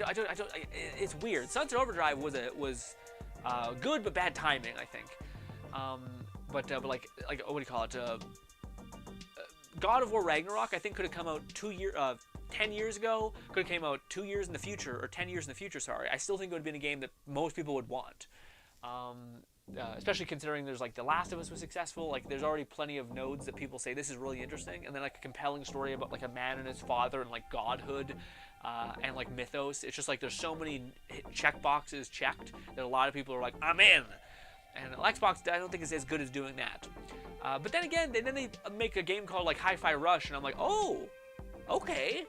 It's weird. Sunset Overdrive was good but bad timing, I think. But like what do you call it? God of War Ragnarok, I think could have come out 10 years ago. Could have came out 2 years in the future, or 10 years in the future. Sorry, I still think it would have been a game that most people would want. Especially considering there's like The Last of Us was successful. Like there's already plenty of nodes that people say this is really interesting, and then like a compelling story about like a man and his father and like godhood. And like mythos. It's just like there's so many check boxes checked that a lot of people are like, I'm in. And Xbox, I don't think is as good as doing that. But then again, then they make a game called like Hi-Fi Rush, and I'm like, oh, okay.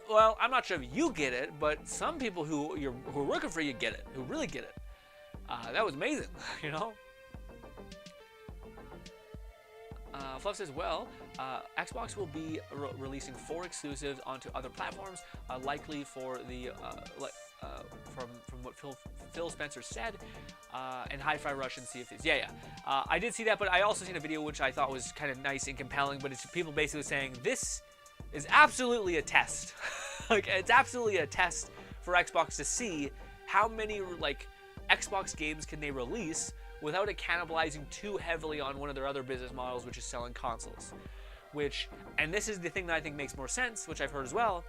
Well, I'm not sure if you get it, but some people who are working for you get it, who really get it. That was amazing, you know. Fluff says, well, Xbox will be releasing 4 exclusives onto other platforms, likely for the from what Phil Spencer said, and Hi-Fi Rush and Sea of Thieves. Yeah. I did see that, but I also seen a video which I thought was kind of nice and compelling. But it's people basically saying this is absolutely a test. Like it's absolutely a test for Xbox to see how many like Xbox games can they release without it cannibalizing too heavily on one of their other business models, which is selling consoles. And this is the thing that I think makes more sense, which I've heard as well,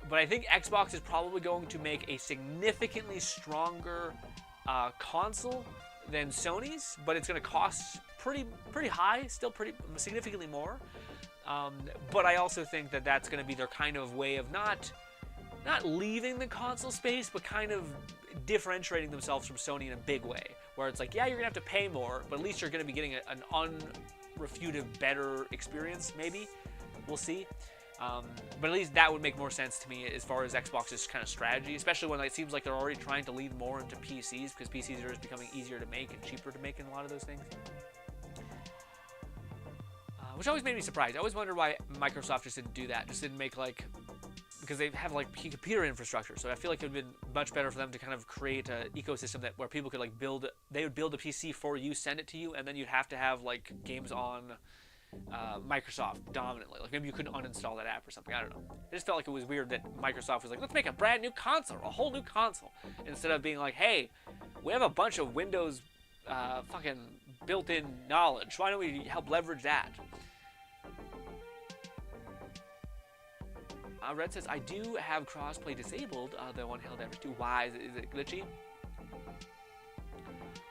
but I think Xbox is probably going to make a significantly stronger console than Sony's, but it's going to cost pretty high, still pretty significantly more. But I also think that that's going to be their kind of way of not leaving the console space, but kind of differentiating themselves from Sony in a big way, where it's like, yeah, you're gonna have to pay more, but at least you're gonna be getting an unrefuted better experience. Maybe we'll see, but at least that would make more sense to me as far as Xbox's kind of strategy, especially when it seems like they're already trying to lean more into PCs, because PCs are just becoming easier to make and cheaper to make in a lot of those things. Which always made me surprised. I always wondered why Microsoft just didn't do that, just didn't make like, because they have like computer infrastructure, so I feel like it would have been much better for them to kind of create an ecosystem where people could like they would build a PC for you, send it to you, and then you'd have to have like games on Microsoft dominantly. Like maybe you couldn't uninstall that app or something. I don't know. It just felt like it was weird that Microsoft was like, let's make a brand new console, a whole new console, instead of being like, hey, we have a bunch of Windows fucking built-in knowledge. Why don't we help leverage that? Red says, I do have crossplay disabled, though on Helldivers 2. Why? Is it glitchy?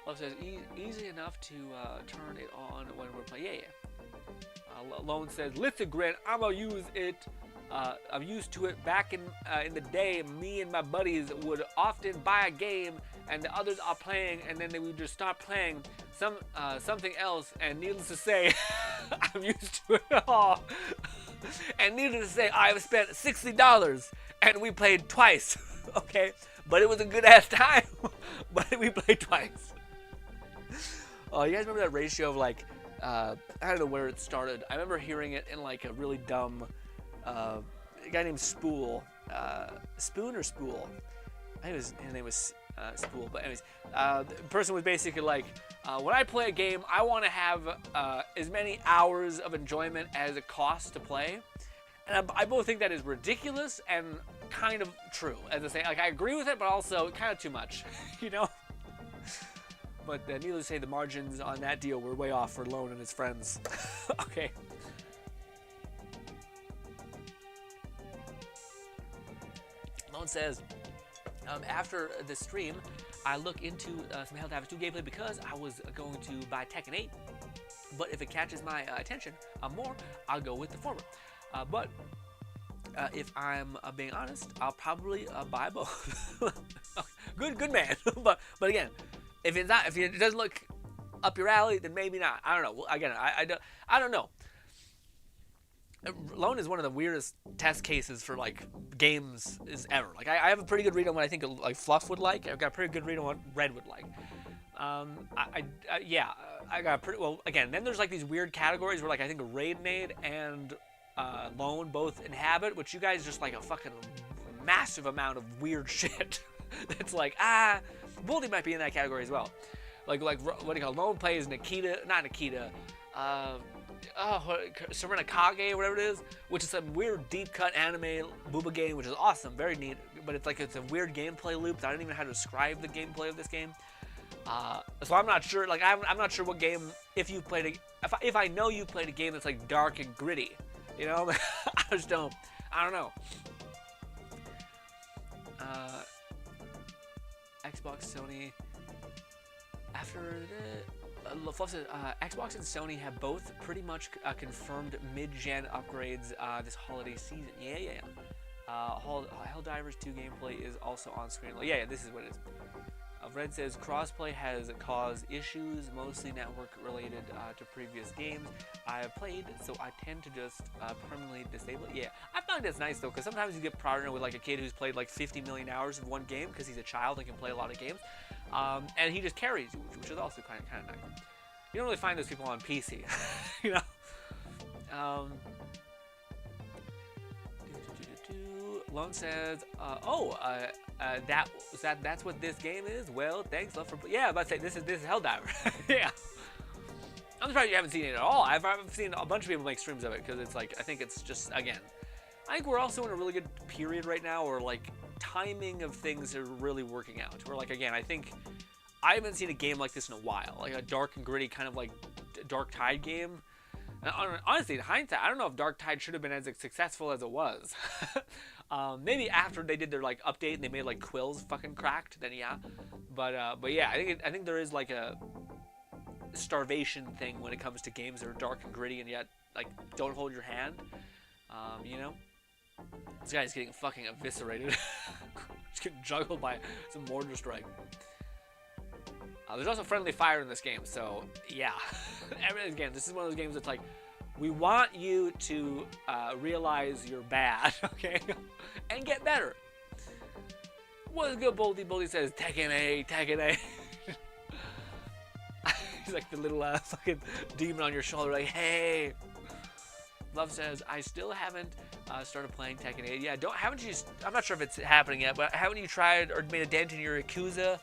Love says, easy enough to turn it on when we're playing. Yeah. Lone says, listen, Grin, I'ma use it. I'm used to it. Back in the day, me and my buddies would often buy a game, and the others are playing, and then they would just start playing something else. And needless to say, I'm used to it all. And needless to say, I've spent $60, and we played twice. Okay, but it was a good ass time. But we played twice. Oh, you guys remember that ratio of like, I don't know where it started. I remember hearing it in like a really dumb. A guy named Spool, Spoon or Spool? I think his name was Spool. But anyways, the person was basically like, when I play a game, I want to have as many hours of enjoyment as it costs to play. And I both think that is ridiculous and kind of true. As I say, like I agree with it, but also kind of too much, you know. But needless to say, the margins on that deal were way off for Lone and his friends. Okay. Lone says, after the stream, I look into some Helldivers 2 gameplay because I was going to buy Tekken 8. But if it catches my attention more, I'll go with the former. But if I'm being honest, I'll probably buy both. Good man. but again, if it doesn't look up your alley, then maybe not. I don't know. Again, I don't know. Lone is one of the weirdest test cases for like games ever. Like I have a pretty good read on what I think like Fluff would like. I've got a pretty good read on what Red would like. Yeah, I got a pretty well. Again, then there's like these weird categories where like I think Raidenade and Lone both inhabit, which you guys just like a fucking massive amount of weird shit. It's like Boldy might be in that category as well. Like what do you call it? Lone plays not Nikita. Serena Kage or whatever it is, which is some weird deep cut anime booba game, which is awesome, very neat, but it's a weird gameplay loop. I don't even know how to describe the gameplay of this game. So I'm not sure. Like I'm not sure what game. If you played if I know you played a game that's like dark and gritty, you know, I just don't. I don't know. Xbox, Sony. After the Fluff says, Xbox and Sony have both pretty much confirmed mid-gen upgrades this holiday season. Yeah. Helldivers 2 gameplay is also on screen. Yeah, this is what it is. Red says, crossplay has caused issues, mostly network related to previous games I have played, so I tend to just permanently disable it. Yeah, I find that's nice though, because sometimes you get partnered with like a kid who's played like 50 million hours of one game because he's a child and can play a lot of games. And he just carries you, which is also kind of nice. You don't really find those people on PC, you know. Lone says, that's what this game is. Well, thanks, love for. Yeah, I'm about to say this is Helldiver. Yeah. I'm surprised you haven't seen it at all. I've seen a bunch of people make streams of it because it's like I think it's just again. I think we're also in a really good period right now where like timing of things are really working out. Where like again, I think I haven't seen a game like this in a while, like a dark and gritty kind of like Dark Tide game. And honestly, in hindsight, I don't know if Dark Tide should have been as successful as it was. Maybe after they did their like update and they made like Quill's fucking cracked, then yeah. But yeah, I think there is like a starvation thing when it comes to games that are dark and gritty and yet like don't hold your hand. You know, this guy's getting fucking eviscerated. He's getting juggled by some mortar strike. There's also friendly fire in this game, so yeah. Again, this is one of those games that's like, we want you to realize you're bad, okay, and get better. What is good, Boldy? Boldy says, Tekken A, Tekken A. He's like the little fucking demon on your shoulder, like, hey. Love says, I still haven't started playing Tekken 8. Yeah, haven't you? I'm not sure if it's happening yet, but haven't you tried or made a dent in your Yakuza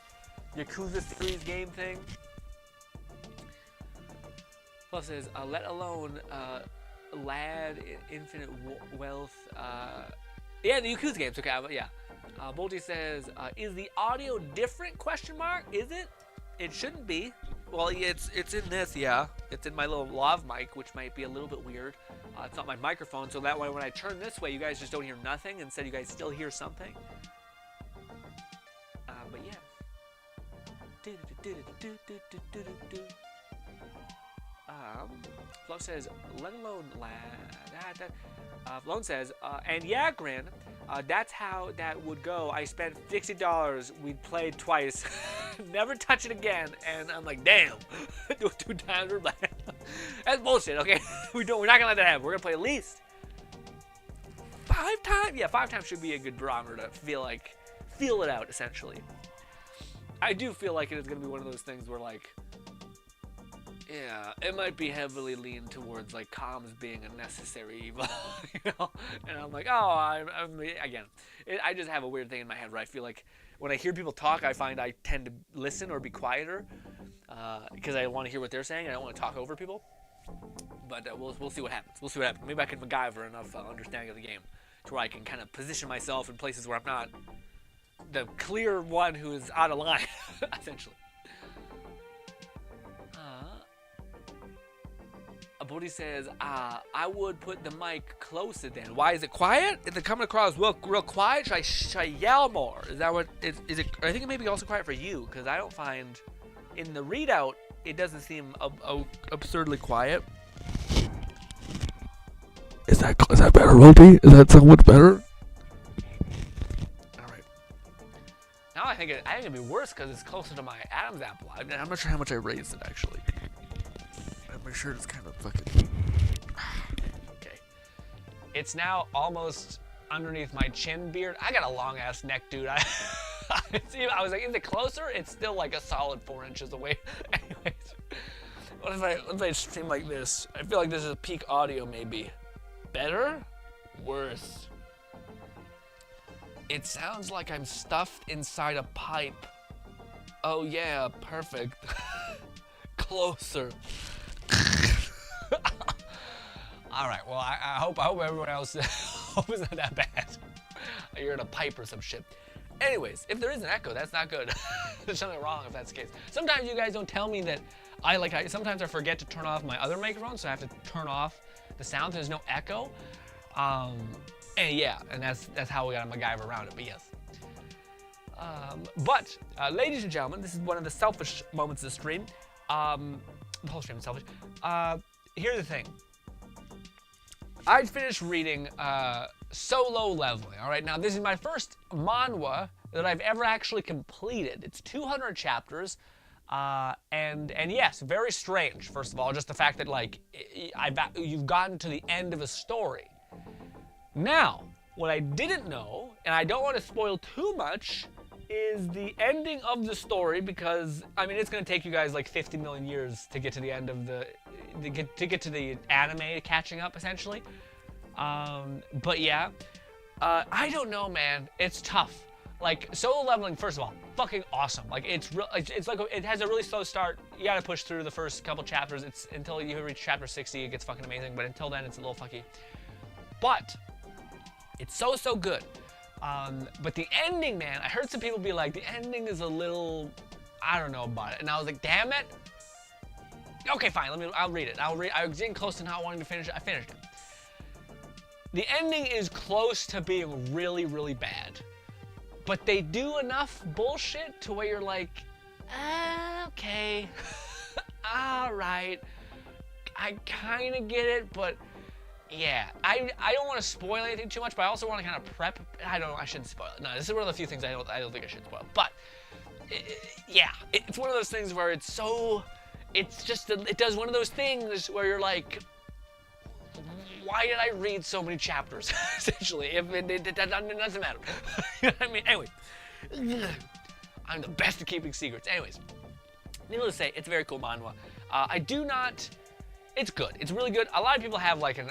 series game thing? Plus says, let alone Lad, Infinite Wealth. Yeah, the Yakuza games. Okay, yeah. Bolty says, is the audio different? Question mark. Is it? It shouldn't be. Well, it's in this, yeah. It's in my little lav mic, which might be a little bit weird. It's not my microphone, so that way when I turn this way, you guys just don't hear nothing. Instead, you guys still hear something. But yeah. Flo says, let alone Flown says, and yeah, Grin, that's how that would go. I spent $60. We played twice. Never touch it again. And I'm like, damn. Do it 2 times. We're like, that's bullshit, okay? We're not going to let that happen. We're going to play at least 5 times. Yeah, 5 times should be a good barometer to feel it out, essentially. I do feel like it is going to be one of those things where, like, yeah, it might be heavily leaned towards, like, comms being a necessary evil, you know? And I'm like, oh, I just have a weird thing in my head where I feel like when I hear people talk, I find I tend to listen or be quieter because I want to hear what they're saying. I don't want to talk over people. But we'll see what happens. We'll see what happens. Maybe I can MacGyver enough understanding of the game to where I can kind of position myself in places where I'm not the clear one who is out of line, essentially. Bodhi says, I would put the mic closer then. Why is it quiet? Is it coming across real quiet? Should I yell more? Is that what, is it, I think it may be also quiet for you, because I don't find, in the readout, it doesn't seem absurdly quiet. Is that better, Roddy? Is that so much better? Alright. Now I think it'd be worse because it's closer to my Adam's apple. I'm not sure how much I raised it, actually. My shirt is kind of fucking... Okay. It's now almost underneath my chin beard. I got a long-ass neck, dude. I was like, is it closer? It's still like a solid 4 inches away. Anyways. What if I stream like this? I feel like this is peak audio, maybe. Better? Worse. It sounds like I'm stuffed inside a pipe. Oh yeah, perfect. Closer. All right. Well, I hope everyone else hope it's not that bad. You're in a pipe or some shit. Anyways, if there is an echo, that's not good. There's something wrong if that's the case. Sometimes you guys don't tell me that. Sometimes I forget to turn off my other microphone, so I have to turn off the sound. So there's no echo. And yeah, and that's how we got to MacGyver around it. But yes. Ladies and gentlemen, this is one of the selfish moments of the stream. The whole stream is selfish. Here's the thing. I finished reading Solo Leveling. All right, now this is my first manhwa that I've ever actually completed. It's 200 chapters, and yes, very strange. First of all, just the fact that like you've gotten to the end of a story. Now, what I didn't know, and I don't want to spoil too much, is the ending of the story, because I mean it's gonna take you guys like 50 million years to get to the end of to get to the anime catching up, essentially. But yeah, I don't know, man. It's tough. Like Solo Leveling, first of all, fucking awesome. Like it's like it has a really slow start. You gotta push through the first couple chapters. It's until you reach chapter 60, it gets fucking amazing. But until then, it's a little fucky. But it's so good. But the ending, man, I heard some people be like, the ending is a little, I don't know about it. And I was like, damn it. Okay, fine, I'll read it. I was getting close to not wanting to finish it. I finished it. The ending is close to being really, really bad. But they do enough bullshit to where you're like, okay, all right. I kind of get it, but yeah, I don't want to spoil anything too much, but I also want to kind of prep. I shouldn't spoil it. No, this is one of the few things I don't think I should spoil. But yeah, it's one of those things where it does one of those things where you're like, why did I read so many chapters? Essentially, if it doesn't matter. You know what I mean? Anyway, I'm the best at keeping secrets. Anyways, needless to say, it's a very cool manhwa. It's good. It's really good. A lot of people have like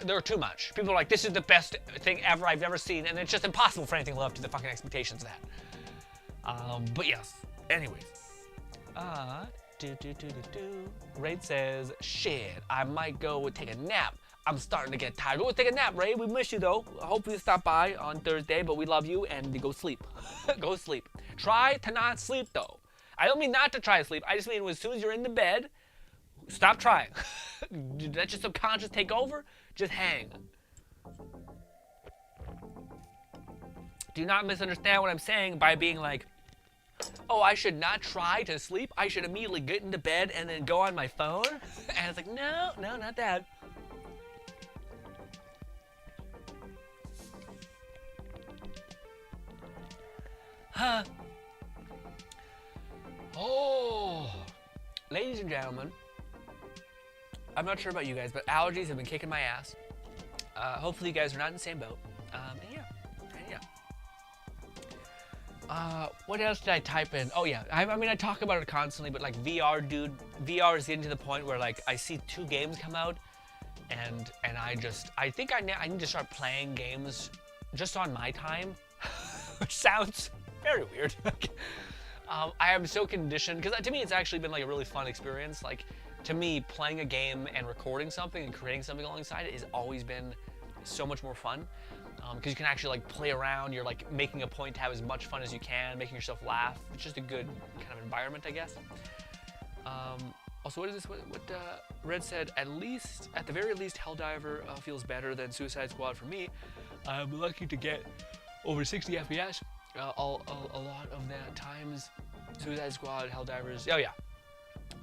they're too much. People are like, this is the best thing ever I've ever seen, and it's just impossible for anything to live up to the fucking expectations of that. But yes. Anyways. Raid says, shit, I might go take a nap. I'm starting to get tired. Go take a nap, Ray. We miss you, though. Hopefully you stop by on Thursday, but we love you, and go sleep. Go sleep. Try to not sleep, though. I don't mean not to try to sleep. I just mean as soon as you're in the bed, stop trying. Let your subconscious take over. Just hang. Do not misunderstand what I'm saying by being like, oh, I should not try to sleep. I should immediately get into bed and then go on my phone. And it's like, no, not that. Huh. Oh, ladies and gentlemen, I'm not sure about you guys, but allergies have been kicking my ass. Hopefully you guys are not in the same boat. And yeah. What else did I type in? Oh yeah, I mean I talk about it constantly, but like VR, dude, VR is getting to the point where like I see 2 games come out, and I think I need to start playing games just on my time, which sounds very weird. I am so conditioned, because to me it's actually been like a really fun experience. Like to me, playing a game and recording something and creating something alongside it has always been so much more fun. Because you can actually like play around, you're like making a point to have as much fun as you can, making yourself laugh. It's just a good kind of environment, I guess. Also, what is this? What Red said, at the very least, Helldiver feels better than Suicide Squad for me. I'm lucky to get over 60 FPS. A lot of the times, Suicide Squad, Helldivers. Oh yeah.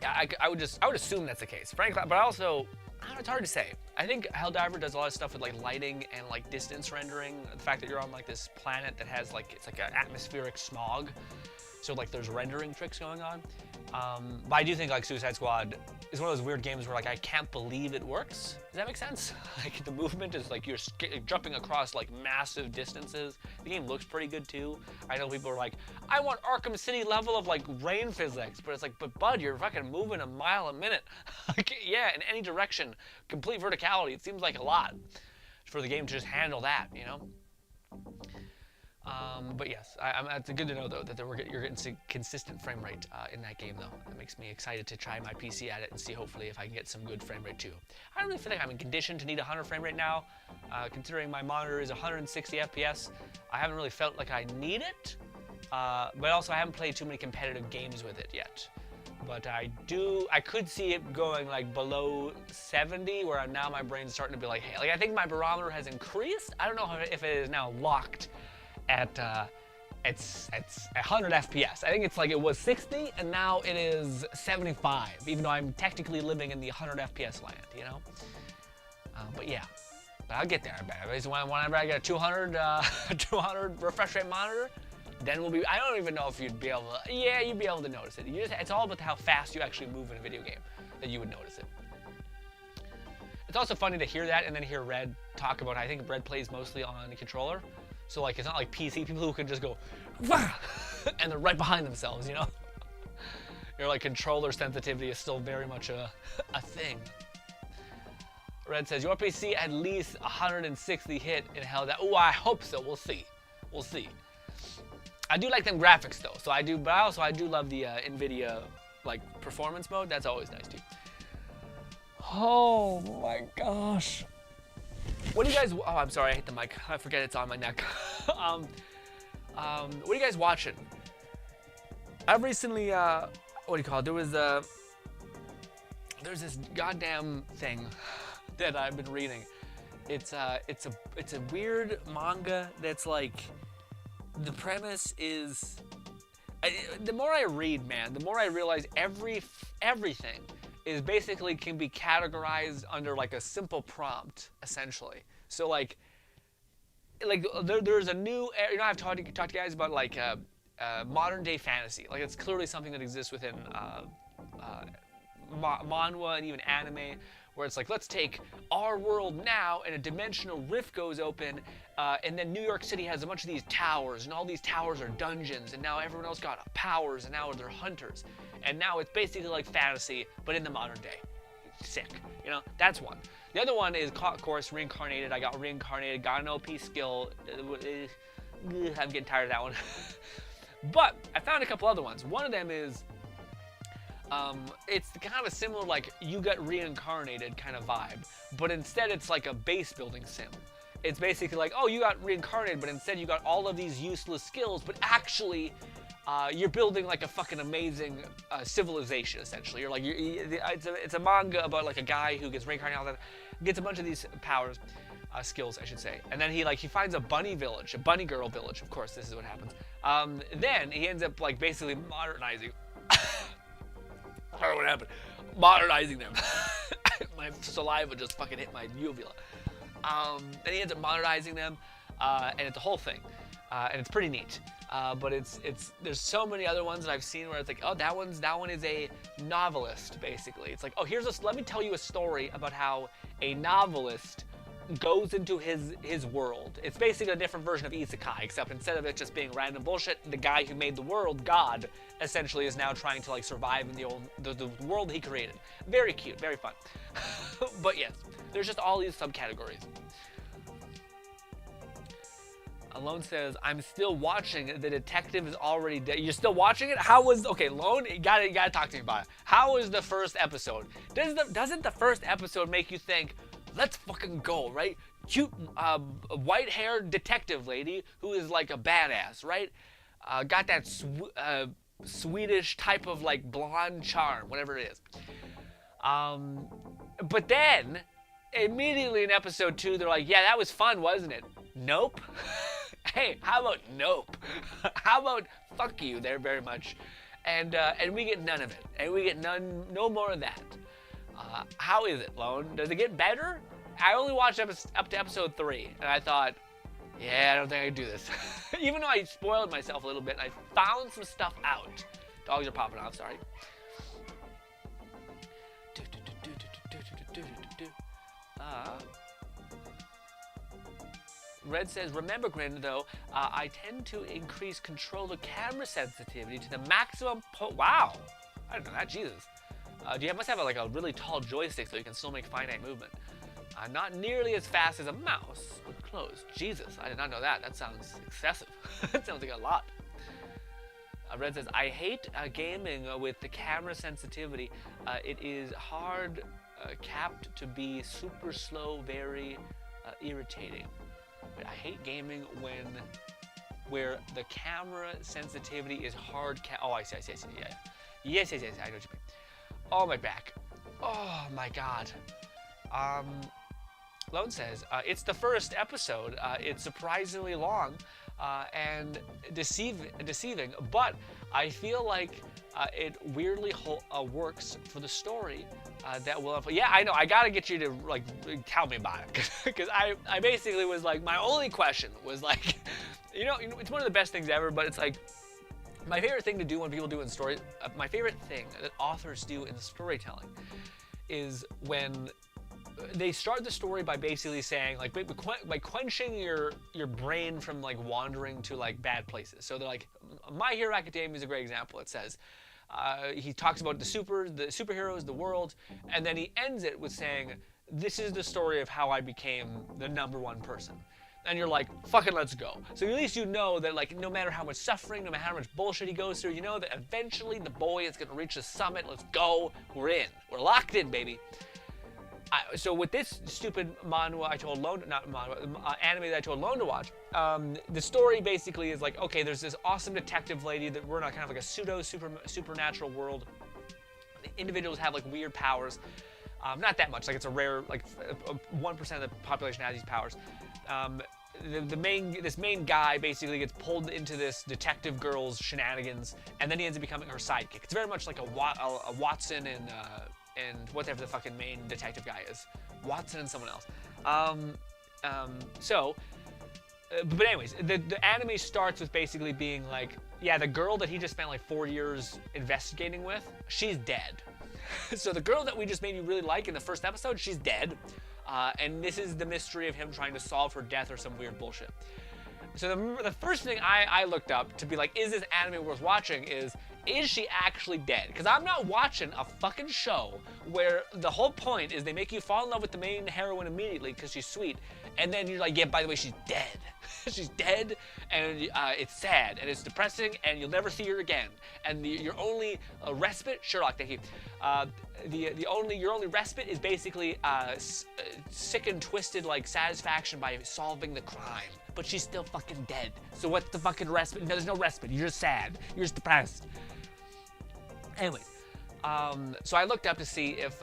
I would assume that's the case, frankly. But also, I don't know, it's hard to say. I think Helldiver does a lot of stuff with like lighting and like distance rendering. The fact that you're on like this planet that has like, it's like an atmospheric smog. So like there's rendering tricks going on. But I do think like Suicide Squad is one of those weird games where like I can't believe it works. Does that make sense? Like the movement is like you're jumping across like massive distances. The game looks pretty good too. I know people are like, I want Arkham City level of like rain physics, but it's like, but bud, you're fucking moving a mile a minute. Like, yeah, in any direction, complete verticality. It seems like a lot for the game to just handle that, you know? But yes, it's good to know though that you're getting consistent frame rate in that game though. That makes me excited to try my PC at it and see hopefully if I can get some good frame rate too. I don't really feel like I'm in condition to need 100 frame rate now, considering my monitor is 160 FPS. I haven't really felt like I need it, but also I haven't played too many competitive games with it yet. But I could see it going like below 70, where now my brain's starting to be like, hey, like I think my barometer has increased. I don't know if it is now locked at it's 100 FPS. I think it's like it was 60 and now it is 75, even though I'm technically living in the 100 FPS land, you know? But yeah, I'll get there, I bet. Whenever I get a 200 refresh rate monitor, then we'll be, I don't even know if you'd be able to, yeah, you'd be able to notice it. It's all about how fast you actually move in a video game that you would notice it. It's also funny to hear that and then hear Red talk about, I think Red plays mostly on the controller. So like, it's not like PC people who can just go, wah! And they're right behind themselves, you know? Your like controller sensitivity is still very much a thing. Red says, your PC at least 160 hit in Helldiver. Oh, I hope so, we'll see. We'll see. I do like them graphics though, so I do, but also I do love the NVIDIA like performance mode. That's always nice too. Oh my gosh. What do you guys, oh, I'm sorry, I hit the mic. I forget it's on my neck. What are you guys watching? I've recently, what do you call it? There's this goddamn thing that I've been reading. It's a weird manga that's like, the premise is, the more I read, man, the more I realize everything is basically can be categorized under like a simple prompt, essentially. So like there's a new, you know, I've talked to you guys about like modern day fantasy. Like it's clearly something that exists within manhwa and even anime, where it's like, let's take our world now and a dimensional rift goes open, and then New York City has a bunch of these towers, and all these towers are dungeons, and now everyone else got powers, and now they're hunters. And now it's basically like fantasy, but in the modern day. Sick, you know, that's one. The other one is, of course, Reincarnated. I got Reincarnated, got an OP skill. I'm getting tired of that one. But I found a couple other ones. One of them is, it's kind of a similar, like, you got reincarnated kind of vibe, but instead it's like a base building sim. It's basically like, oh, you got reincarnated, but instead you got all of these useless skills, but actually, you're building like a fucking amazing civilization, essentially. You're like, it's a manga about like a guy who gets reincarnated, all that, gets a bunch of these powers, skills, I should say, and then he finds a bunny village, a bunny girl village. Of course, this is what happens. Then he ends up like basically modernizing. I don't know what happened. Modernizing them. My saliva just fucking hit my uvula. Then he ends up modernizing them, and it's a whole thing, and it's pretty neat. But there's so many other ones that I've seen where it's like, oh, that one is a novelist, basically. It's like, oh, let me tell you a story about how a novelist goes into his world. It's basically a different version of isekai, except instead of it just being random bullshit, the guy who made the world, God, essentially is now trying to like survive in the world he created. Very cute, very fun. But yes, there's just all these subcategories. Alone says, I'm still watching it. The detective is already dead. You're still watching it? Okay, Lone, you gotta talk to me about it. How was the first episode? Doesn't the first episode make you think, let's fucking go, right? Cute, white-haired detective lady who is like a badass, right? Got that Swedish type of like blonde charm, whatever it is. But then, immediately in episode 2, they're like, yeah, that was fun, wasn't it? Nope. Hey, how about nope? How about fuck you there very much? And we get none of it. And we get no more of that. How is it, Lone? Does it get better? I only watched up to episode 3, and I thought, yeah, I don't think I can do this. Even though I spoiled myself a little bit, I found some stuff out. Dogs are popping off, sorry. Red says, remember, Grin, though, I tend to increase controller camera sensitivity to the maximum wow! I didn't know that, Jesus. You must have a really tall joystick so you can still make finite movement. Not nearly as fast as a mouse, but close. Jesus, I did not know that. That sounds excessive. That sounds like a lot. Red says, I hate gaming with the camera sensitivity. It is hard capped to be super slow, very irritating. But I hate gaming where the camera sensitivity is hard oh, I see, yeah. Yes, I know what you mean. Oh, my back. Oh, my God. Lone says, it's the first episode. It's surprisingly long and deceiving, but I feel like it weirdly works for the story that will unfold. Yeah, I know. I gotta get you to like tell me about it because I basically was like, my only question was like, you know, it's one of the best things ever, but it's like my favorite thing to do when people do in story. My favorite thing that authors do in storytelling is when they start the story by basically saying like by quenching your brain from like wandering to like bad places. So they're like, My Hero Academia is a great example. It says he talks about the superheroes, the world, and then he ends it with saying, this is the story of how I became the #1 person. And you're like, fucking let's go. So at least you know that like no matter how much suffering, no matter how much bullshit he goes through, you know that eventually the boy is gonna reach the summit. Let's go. We're in. We're locked in, baby. So with this stupid anime that I told Lone to watch, the story basically is like, okay, there's this awesome detective lady that we're in a kind of like a supernatural world. The individuals have like weird powers. Not that much, like it's a rare, like 1% of the population has these powers. This main guy basically gets pulled into this detective girl's shenanigans, and then he ends up becoming her sidekick. It's very much like a Watson and whatever the fucking main detective guy is. Watson and someone else. But anyways, the anime starts with basically being like, yeah, the girl that he just spent like 4 years investigating with, she's dead. So the girl that we just made you really like in the first episode, she's dead. And this is the mystery of him trying to solve her death or some weird bullshit. So the first thing I looked up to be like, is this anime worth watching is she actually dead? Because I'm not watching a fucking show where the whole point is they make you fall in love with the main heroine immediately because she's sweet, and then you're like, yeah, by the way, she's dead. She's dead, and it's sad, and it's depressing, and you'll never see her again. And your only respite, Sherlock, thank you. Your only respite is basically sick and twisted like satisfaction by solving the crime but she's still fucking dead. So what's the fucking respite? No, there's no respite. You're just sad. You're just depressed. Anyways, so I looked up to see if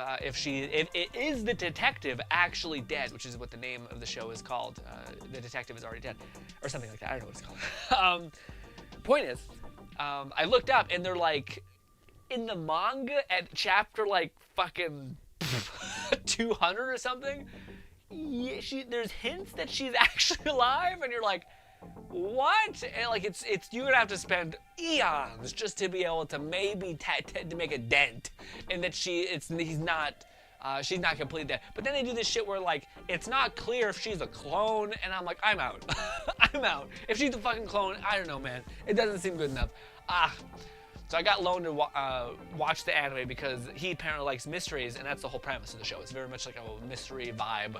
is the detective actually dead, which is what the name of the show is called. The detective is already dead, or something like that. I don't know what it's called. Point is, I looked up and they're like, in the manga at chapter like fucking 200 or something. Yeah, there's hints that she's actually alive, and you're like, what? And like it's you're gonna have to spend eons just to be able to maybe to make a dent, and that she's not completely dead. But then they do this shit where like it's not clear if she's a clone, and I'm like, I'm out. I'm out. If she's a fucking clone, I don't know, man. It doesn't seem good enough. So I got loaned to watch the anime because he apparently likes mysteries, and that's the whole premise of the show. It's very much like a mystery vibe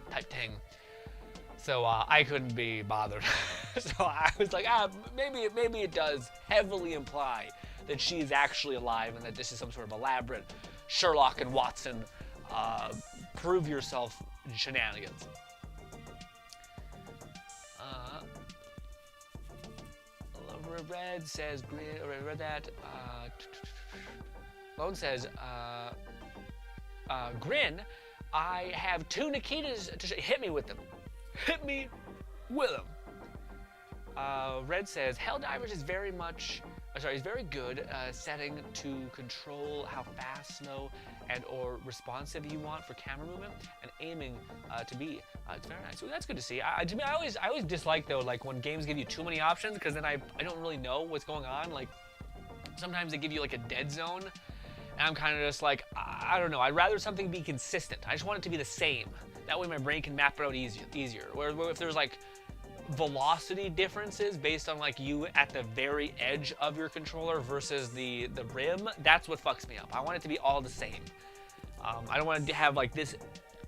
type thing. So I couldn't be bothered. So I was like, maybe it does heavily imply that she's actually alive and that this is some sort of elaborate Sherlock and Watson prove yourself shenanigans. Red says green. Read that. Lone says, Grin. I have 2 Nikitas to hit me with them. Hit me with them. Red says Helldivers is very good setting to control how fast, slow, and or responsive you want for camera movement and aiming to be. It's very nice. So that's good to see. I always dislike though, like when games give you too many options, because then I don't really know what's going on. Like sometimes they give you like a dead zone, and I'm kind of just like, I don't know. I'd rather something be consistent. I just want it to be the same. That way my brain can map it out easier. Where if there's like velocity differences based on like you at the very edge of your controller versus the rim, that's what fucks me up. I want it to be all the same. I don't want to have like this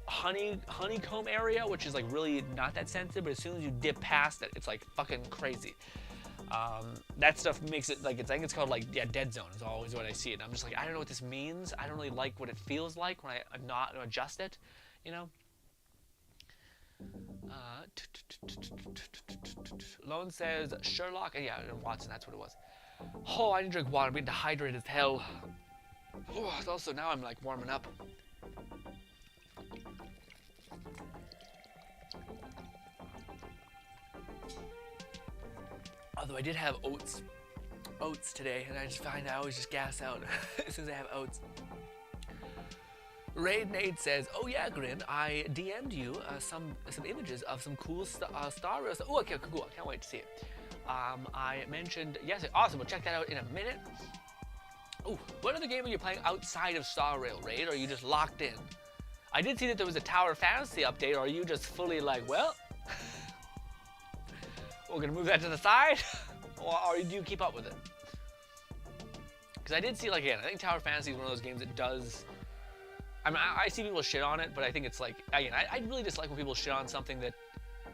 honeycomb area, which is like really not that sensitive, but as soon as you dip past it, it's like fucking crazy. That stuff makes it like, I think it's called like, yeah, dead zone is always what I see it. And I'm just like, I don't know what this means. I don't really like what it feels like when I not adjust it, you know? Lone says Sherlock, yeah, and Watson, that's what it was. Oh, I didn't drink water, I'm getting dehydrated as hell. Oh, also now I'm like warming up. Although I did have oats today, and I just find I always just gas out as soon as I have oats. Raid Nate says, oh yeah, Grin, I DM'd you some images of some cool Star Rail. Oh, okay, cool, I can't wait to see it. I mentioned, yes, awesome, we'll check that out in a minute. Oh, what other game are you playing outside of Star Rail, Raid, or are you just locked in? I did see that there was a Tower Fantasy update, or are you just fully like, well, we're gonna move that to the side? or do you keep up with it? Because I did see, like, again, I think Tower Fantasy is one of those games that does, I mean, I see people shit on it, but I think it's like, again, I really dislike when people shit on something that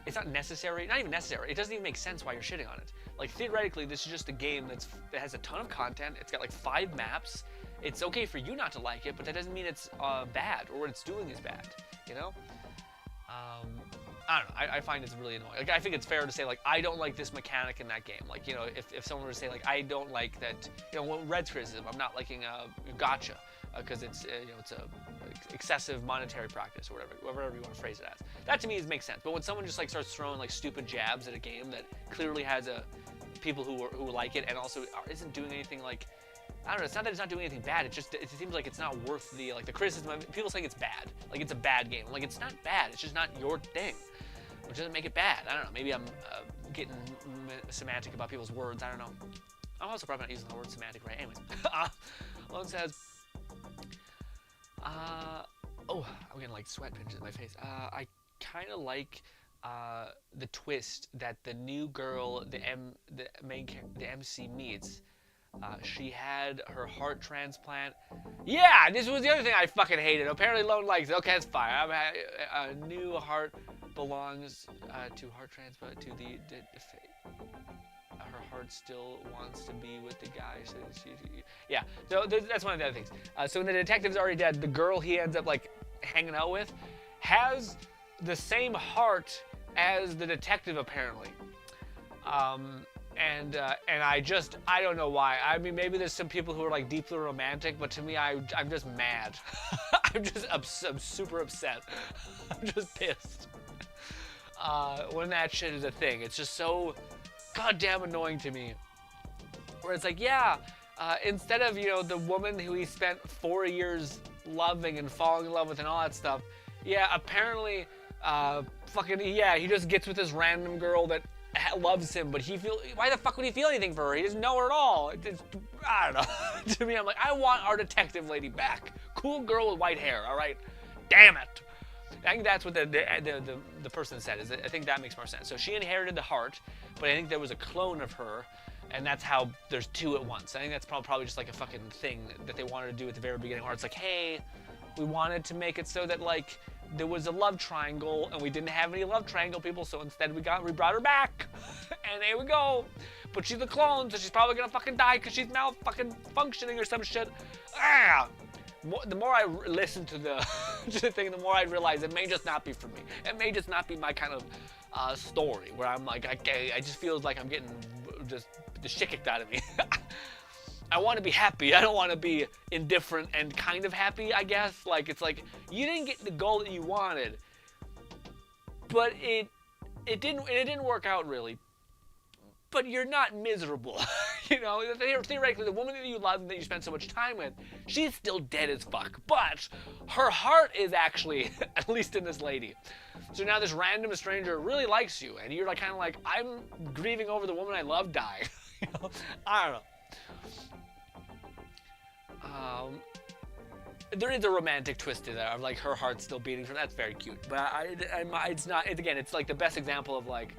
it's not necessary, not even necessary. It doesn't even make sense why you're shitting on it. Like, theoretically, this is just a game that has a ton of content. It's got like 5 maps. It's okay for you not to like it, but that doesn't mean it's bad or what it's doing is bad, you know? I don't know, I find it's really annoying. Like, I think it's fair to say, like, I don't like this mechanic in that game. Like, you know, if someone were to say, like, I don't like that, you know, Red's criticism, I'm not liking gotcha, because it's, you know, it's a excessive monetary practice, or whatever you want to phrase it as. That to me makes sense. But when someone just like starts throwing like stupid jabs at a game that clearly has people who like it and also isn't doing anything, like, I don't know, it's not that it's not doing anything bad, it seems like it's not worth the criticism of it. People saying it's bad, like it's a bad game. Like, it's not bad, it's just not your thing, which doesn't make it bad. I don't know, maybe I'm getting semantic about people's words, I don't know. I'm also probably not using the word semantic right. Anyways, Lone says, oh, I'm getting like sweat pinches in my face. I kind of like the twist that the new girl, the MC meets. She had her heart transplant. Yeah, this was the other thing I fucking hated. Apparently Lone likes it. Okay, that's fine. A new heart belongs to heart transplant, to her heart still wants to be with the guy. So yeah, so that's one of the other things. So when the detective's already dead, the girl he ends up like hanging out with has the same heart as the detective apparently. And I don't know why. I mean, maybe there's some people who are like deeply romantic, but to me, I'm just mad. I'm super upset. I'm just pissed. When that shit is a thing, it's just so goddamn annoying to me. Where it's like, yeah, instead of, you know, the woman who he spent 4 years loving and falling in love with and all that stuff, yeah, apparently, he just gets with this random girl that loves him, but why the fuck would he feel anything for her? He doesn't know her at all. I don't know. To me, I'm like, I want our detective lady back. Cool girl with white hair, all right? Damn it. I think that's what the person said. I think that makes more sense. So she inherited the heart, but I think there was a clone of her, and that's how there's two at once. I think that's probably just like a fucking thing that they wanted to do at the very beginning, where it's like, hey, we wanted to make it so that like there was a love triangle, and we didn't have any love triangle people, so instead we brought her back, and there we go. But she's a clone, so she's probably gonna fucking die because she's now fucking functioning or some shit. The more I listen to the thing, the more I realize it may just not be for me. It may just not be my kind of story, where I'm like, I just feel like I'm getting just the shit kicked out of me. I want to be happy. I don't want to be indifferent and kind of happy, I guess. Like, it's like, you didn't get the goal that you wanted, but it didn't work out really. But you're not miserable. You know, theoretically, the woman that you love and that you spend so much time with, she's still dead as fuck. But her heart is actually, at least in this lady. So now this random stranger really likes you, and you're like, kind of like, I'm grieving over the woman I love dying. You know? I don't know. There is a romantic twist to that. I'm like, her heart's still beating for that's very cute. But it's not. It's like the best example of like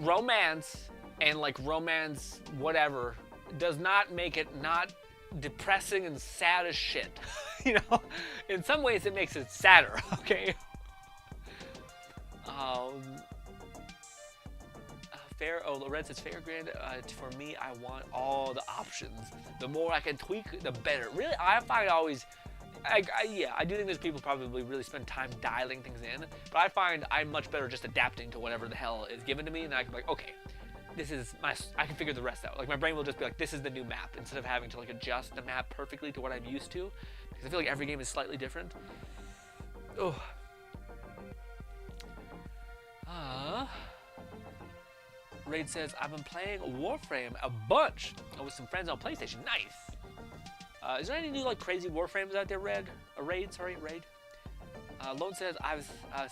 romance, and like romance whatever does not make it not depressing and sad as shit. You know, in some ways it makes it sadder. Okay. Red says fair grand. For me, I want all the options. The more I can tweak, the better. Really, I find always, I do think there's people probably really spend time dialing things in, but I find I'm much better just adapting to whatever the hell is given to me, and I can be like, okay, I can figure the rest out. Like, my brain will just be like, this is the new map, instead of having to like adjust the map perfectly to what I'm used to, because I feel like every game is slightly different. Oh. Raid says, I've been playing Warframe a bunch with some friends on PlayStation. Nice. Is there any new like crazy Warframes out there, Raid? Lone says, I've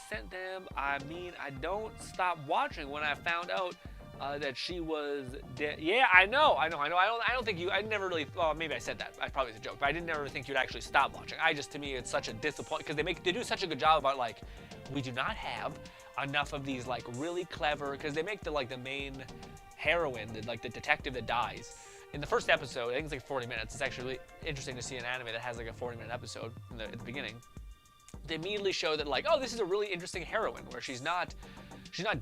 sent them. I mean, I don't stop watching when I found out that she was dead. Yeah, I know. I don't think you. I never really. Well, maybe I said that. I probably was a joke, but I didn't never think you'd actually stop watching. To me, it's such a disappointment because they do such a good job about like, we do not have enough of these like really clever, because they make the main heroine, the detective that dies. In the first episode, I think it's like 40 minutes. It's actually really interesting to see an anime that has like a 40-minute episode at the beginning. They immediately show that like, oh, this is a really interesting heroine where she's not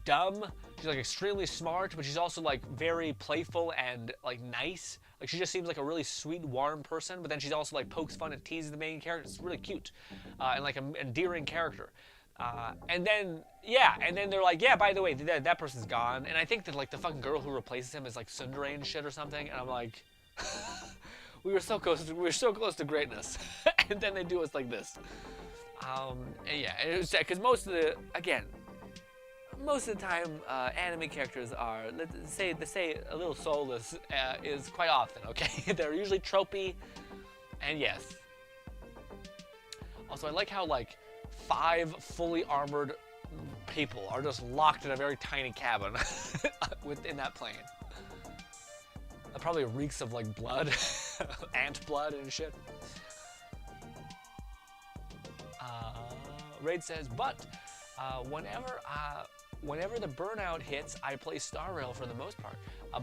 dumb. She's like extremely smart, but she's also like very playful and like nice. Like, she just seems like a really sweet, warm person, but then she's also like pokes fun and teases the main character. It's really cute and like an endearing character. And then they're like, yeah, by the way, that person's gone. And I think that like the fucking girl who replaces him is like tsundere and shit or something. And I'm like, we were so close to greatness. And then they do us like this. And yeah, it was sad because most of the time, anime characters are, let's say a little soulless is quite often, okay? They're usually tropey, and yes. Also, I like how, like, 5 fully armored people are just locked in a very tiny cabin within that plane. That probably reeks of, like, blood, ant blood and shit. Raid says, but whenever the burnout hits, I play Star Rail for the most part.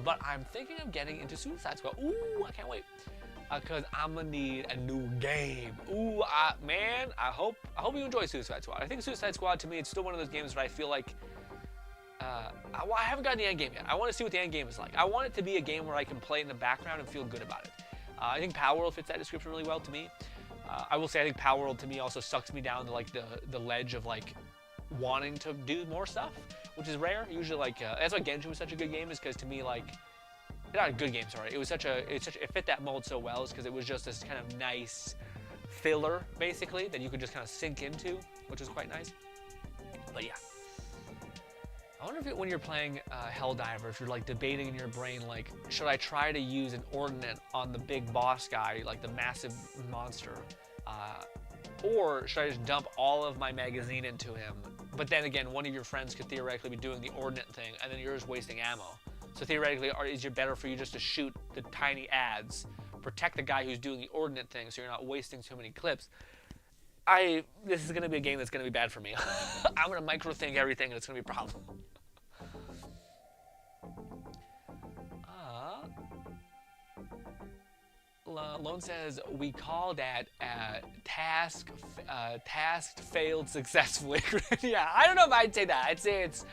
But I'm thinking of getting into Suicide Squad. Ooh, I can't wait. Because I'm gonna need a new game. Ooh, man, I hope you enjoy Suicide Squad. I think Suicide Squad, to me, it's still one of those games where I feel like I haven't gotten the end game yet. I want to see what the end game is like. I want it to be a game where I can play in the background and feel good about it. I think Power World fits that description really well to me. I will say I think Power World to me also sucks me down to like the ledge of like wanting to do more stuff, which is rare. Usually, like that's why Genshin was such a good game, is because to me, like, not a good game, sorry. It fit that mold so well, is because it was just this kind of nice filler, basically, that you could just kind of sink into, which was quite nice. But yeah. I wonder if when you're playing Helldivers, you're like debating in your brain, like, should I try to use an ordnance on the big boss guy, like the massive monster, or should I just dump all of my magazine into him? But then again, one of your friends could theoretically be doing the ordnance thing, and then you're just wasting ammo. So theoretically, is it better for you just to shoot the tiny ads, protect the guy who's doing the ordnance thing, so you're not wasting too many clips? This is gonna be a game that's gonna be bad for me. I'm gonna micro-think everything, and it's gonna be a problem. Lone says, we call that task failed successfully. Yeah, I don't know if I'd say that. I'd say it's,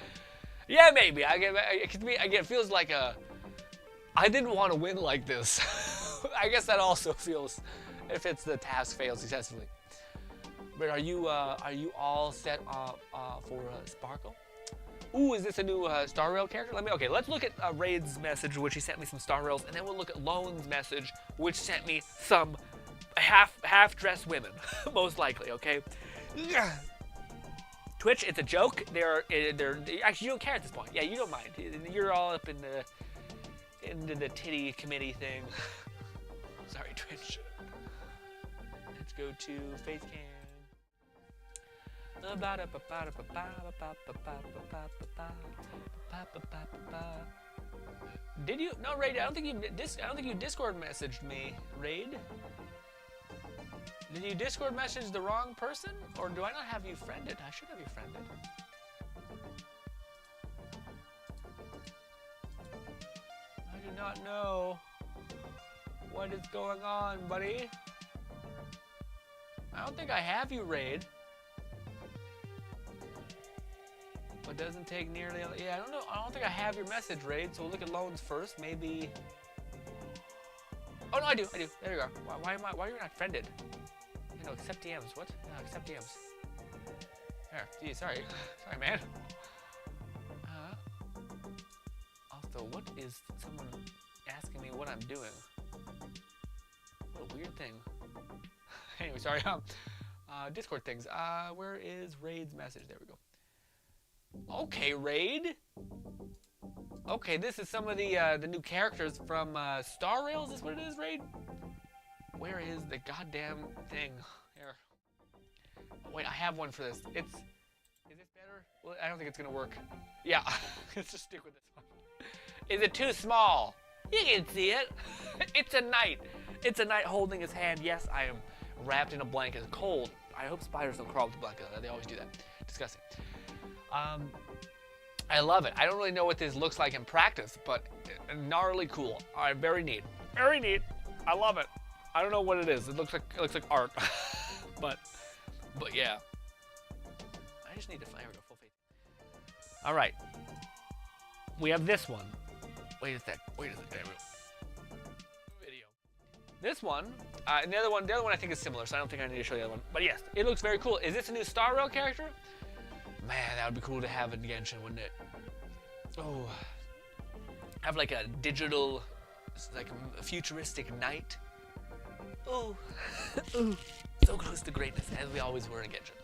yeah, maybe. It feels like I didn't want to win like this. I guess that also feels, if it's the task failed successfully. But are you all set for Sparkle? Ooh, is this a new Star Rail character? Let's look at Raid's message, which he sent me some Star Rails, and then we'll look at Lone's message, which sent me some half-dressed women, most likely. Okay. Twitch, it's a joke. They're actually, you don't care at this point. Yeah, you don't mind. You're all up into the titty committee thing. Sorry, Twitch. Let's go to Facecam. Did you? No, Raid. I don't think you Discord messaged me, Raid. Did you Discord message the wrong person, or do I not have you friended? I should have you friended. I do not know what is going on, buddy. I don't think I have you, Raid. But doesn't take nearly. Yeah, I don't know. I don't think I have your message, Raid. So we'll look at Loans first. Maybe. Oh no, I do. There you go. Why are you not friended? You know, accept DMs. What? No, accept DMs. There. Gee, sorry, man. Also, what is someone asking me what I'm doing? What a weird thing. Anyway, sorry. Discord things. Where is Raid's message? There we go. Okay, Raid. Okay, this is some of the new characters from Star Rails. Is what it is, Raid? Where is the goddamn thing? Here. Wait, I have one for this. Is this better? Well, I don't think it's gonna work. Yeah, let's just stick with this one. Is it too small? You can see it. It's a knight. It's a knight holding his hand. Yes, I am wrapped in a blanket. It's cold. I hope spiders don't crawl with the blanket. They always do that. Disgusting. I love it. I don't really know what this looks like in practice, but gnarly cool. All right, very neat. Very neat. I love it. I don't know what it is. It looks like art, but yeah. I just need to find a full face. All right. We have this one. Wait a sec. There we go. Video. This one, and the other one I think is similar, so I don't think I need to show the other one. But yes, it looks very cool. Is this a new Star Rail character? Man, that would be cool to have in Genshin, wouldn't it? Oh, have like a digital, like a futuristic knight. Oh, ooh, so close to greatness, as we always were in Genshin.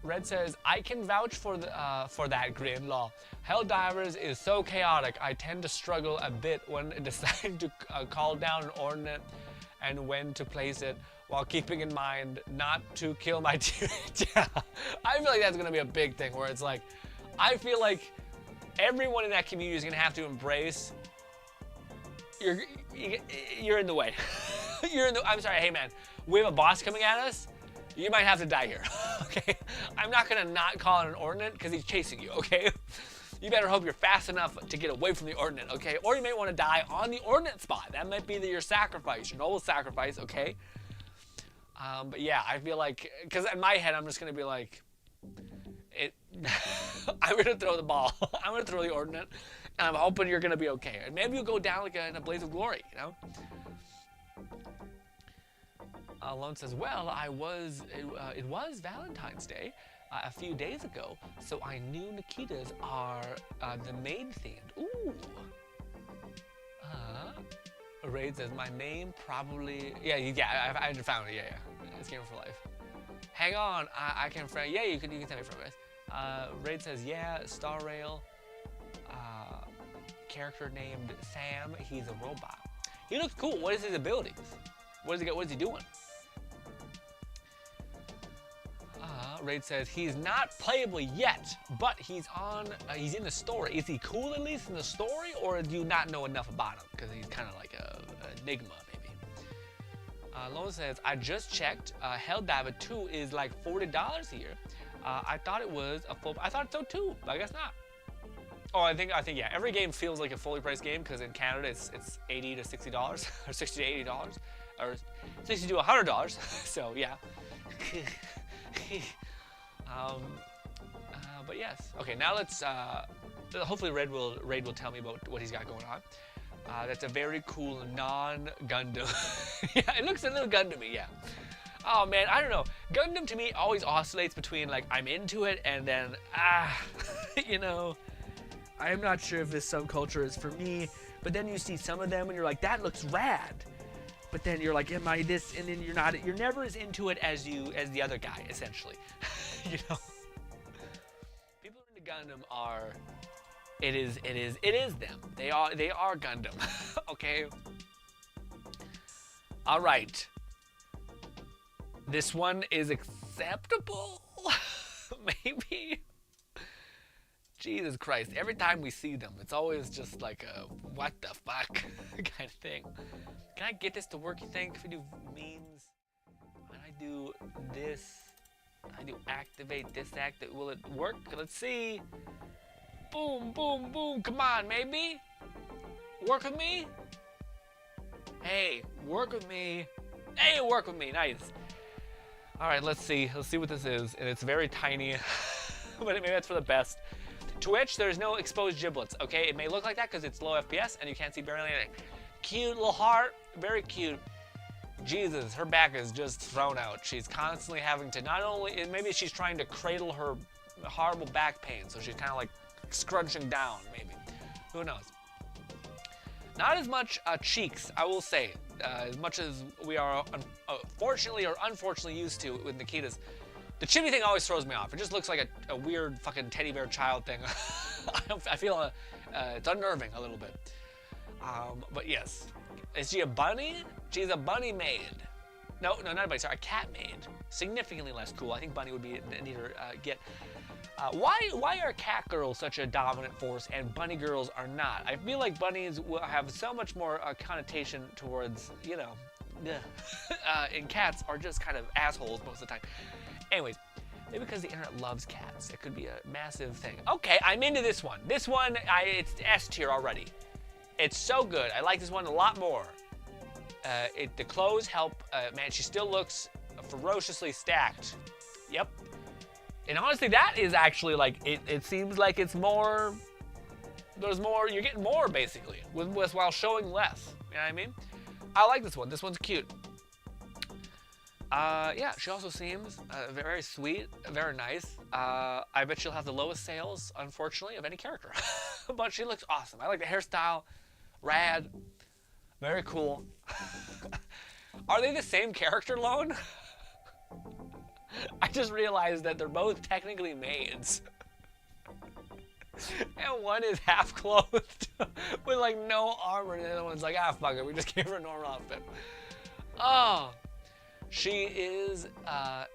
Red says, I can vouch for that, Grin. Law. Helldivers is so chaotic. I tend to struggle a bit when deciding to call down an ordnance and when to place it, while keeping in mind not to kill my teammates. Yeah, I feel like that's gonna be a big thing where it's like, I feel like everyone in that community is gonna have to embrace you're in the way. I'm sorry, hey man, we have a boss coming at us. You might have to die here, okay? I'm not gonna not call it an ordnance because he's chasing you, okay? You better hope you're fast enough to get away from the ordnance, okay? Or you may want to die on the ordnance spot. That might be your sacrifice, your noble sacrifice, okay? But yeah, I feel like, because in my head, I'm just going to be like, I'm going to throw the ball. I'm going to throw the ordnance, and I'm hoping you're going to be okay. And maybe you'll go down like in a blaze of glory, you know? Lone says, well, it was Valentine's Day a few days ago, so I knew Nikita's are the maid themed. Ooh. Raid says, my name probably, I found it, yeah. It's Gamer for Life. Hang on, I can friend, yeah, you can tell me from guys. Raid says, yeah, Star Rail, character named Sam, he's a robot. He looks cool. What is his abilities? What is he doing? Raid says he's not playable yet, but he's in the story. Is he cool at least in the story, or do you not know enough about him? Because he's kind of like a enigma, maybe. Lone says, I just checked. Helldiver 2 is like $40 here. I thought it was I thought so too, but I guess not. Oh, I think yeah. Every game feels like a fully priced game because in Canada it's $80 to $60 or $60 to $80 or $60 to $100. So yeah. But yes. Okay, now let's. Hopefully, Raid will tell me about what he's got going on. That's a very cool non-Gundam. Yeah, it looks a little Gundam-y, yeah. Oh man, I don't know. Gundam to me always oscillates between like I'm into it and then you know, I'm not sure if this subculture is for me. But then you see some of them and you're like, that looks rad. But then you're like, am I this? And then you're not. You're never as into it as the other guy, essentially. You know. People into Gundam are. It is them. They are Gundam. Okay. All right. This one is acceptable. Maybe. Jesus Christ. Every time we see them, it's always just like a what the fuck kind of thing. Can I get this to work, you think? If we do memes, when I do this, I do activate this will it work? Let's see. Boom, boom, boom. Come on, maybe. Work with me? Hey, work with me. Hey, work with me. Nice. All right, let's see. Let's see what this is. And it's very tiny, but maybe that's for the best. Twitch, there's no exposed giblets, okay? It may look like that because it's low FPS and you can't see barely anything. Cute little heart, very cute. Jesus, her back is just thrown out. She's constantly having to not only, maybe she's trying to cradle her horrible back pain, so she's kind of like scrunching down, maybe. Who knows? Not as much cheeks, I will say, as much as we are fortunately or unfortunately used to with Nikita's. The chibi thing always throws me off. It just looks like a weird fucking teddy bear child thing. I feel it's unnerving a little bit. But yes. Is she a bunny? She's a bunny maid. No, not a bunny, sorry, a cat maid. Significantly less cool. I think bunny would be a neater get. Why are cat girls such a dominant force and bunny girls are not? I feel like bunnies will have so much more connotation towards, you know, and cats are just kind of assholes most of the time. Anyways, maybe because the internet loves cats. It could be a massive thing. Okay, I'm into this one. This one, it's S tier already. It's so good. I like this one a lot more. The clothes help. Man, she still looks ferociously stacked. Yep. And honestly, that is actually like, it seems like it's more, there's more, you're getting more basically, while showing less. You know what I mean? I like this one. This one's cute. Yeah, she also seems very sweet, very nice. I bet she'll have the lowest sales, unfortunately, of any character. But she looks awesome. I like the hairstyle. Rad. Very cool. Are they the same character, Lone? I just realized that they're both technically maids. And one is half clothed with like no armor, and the other one's like, ah, fuck it, we just gave her a normal outfit. Oh. She is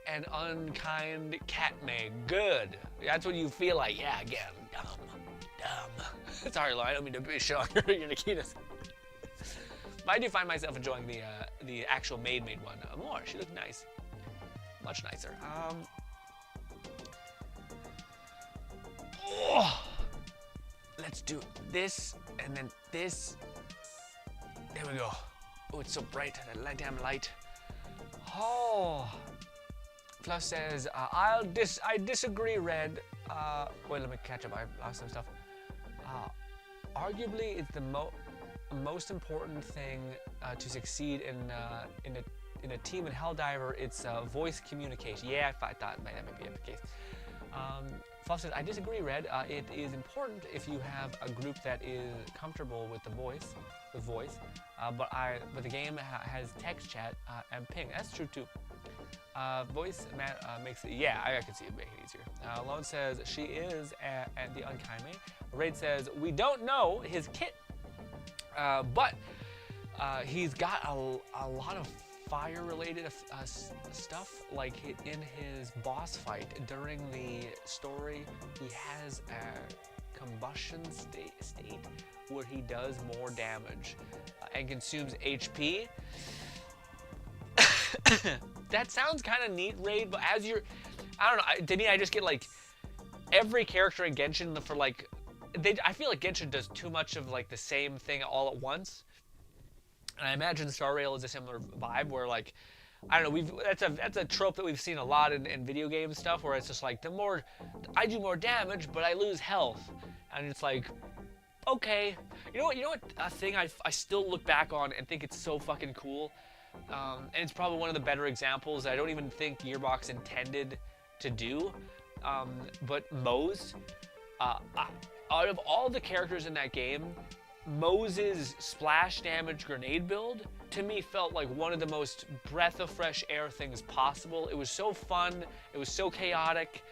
an unkind cat maid. Good. That's what you feel like. Yeah, again. Dumb. Sorry, Lauren, I don't mean to be showing her your Nikitas. But I do find myself enjoying the actual maid one more. She looked nice. Much nicer. Oh, let's do this and then this. There we go. Oh, it's so bright. That damn light. Oh. Fluff says, I disagree, Red. Wait, let me catch up. I lost some stuff. Arguably, it's the most important thing to succeed in in a team in Helldiver, it's voice communication. Yeah, I thought that might be the case. Fluff says, I disagree, Red. It is important if you have a group that is comfortable with the voice, but the game has text chat and ping. That's true too. Voice makes it, yeah, I can see it making it easier. Lone says, she is at the Unkaime. Raid says, we don't know his kit, but he's got a lot of fire-related stuff, like in his boss fight during the story. He has a combustion state where he does more damage and consumes HP. That sounds kind of neat, Raid, but as you're, I don't know, to me, I just get like every character in Genshin for like, I feel like Genshin does too much of like the same thing all at once. And I imagine Star Rail is a similar vibe where like, I don't know, that's a trope that we've seen a lot in video game stuff, where it's just like, the more I do more damage, but I lose health. And it's like, okay, you know what, a thing I still look back on and think it's so fucking cool. And it's probably one of the better examples I don't even think Gearbox intended to do. But Moze, out of all the characters in that game, Moze's splash damage grenade build to me felt like one of the most breath of fresh air things possible. It was so fun, it was so chaotic.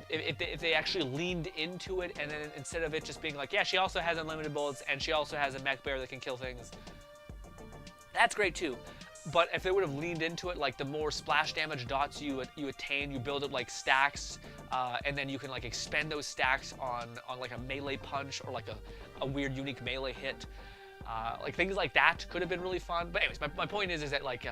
If they actually leaned into it, and then instead of it just being like, yeah, she also has unlimited bullets and she also has a mech bear that can kill things, that's great too. But if they would have leaned into it, like the more splash damage dots you attain, you build up like stacks, and then you can like expend those stacks on like a melee punch or like a weird unique melee hit. Like things like that could have been really fun. But anyways, my point is that like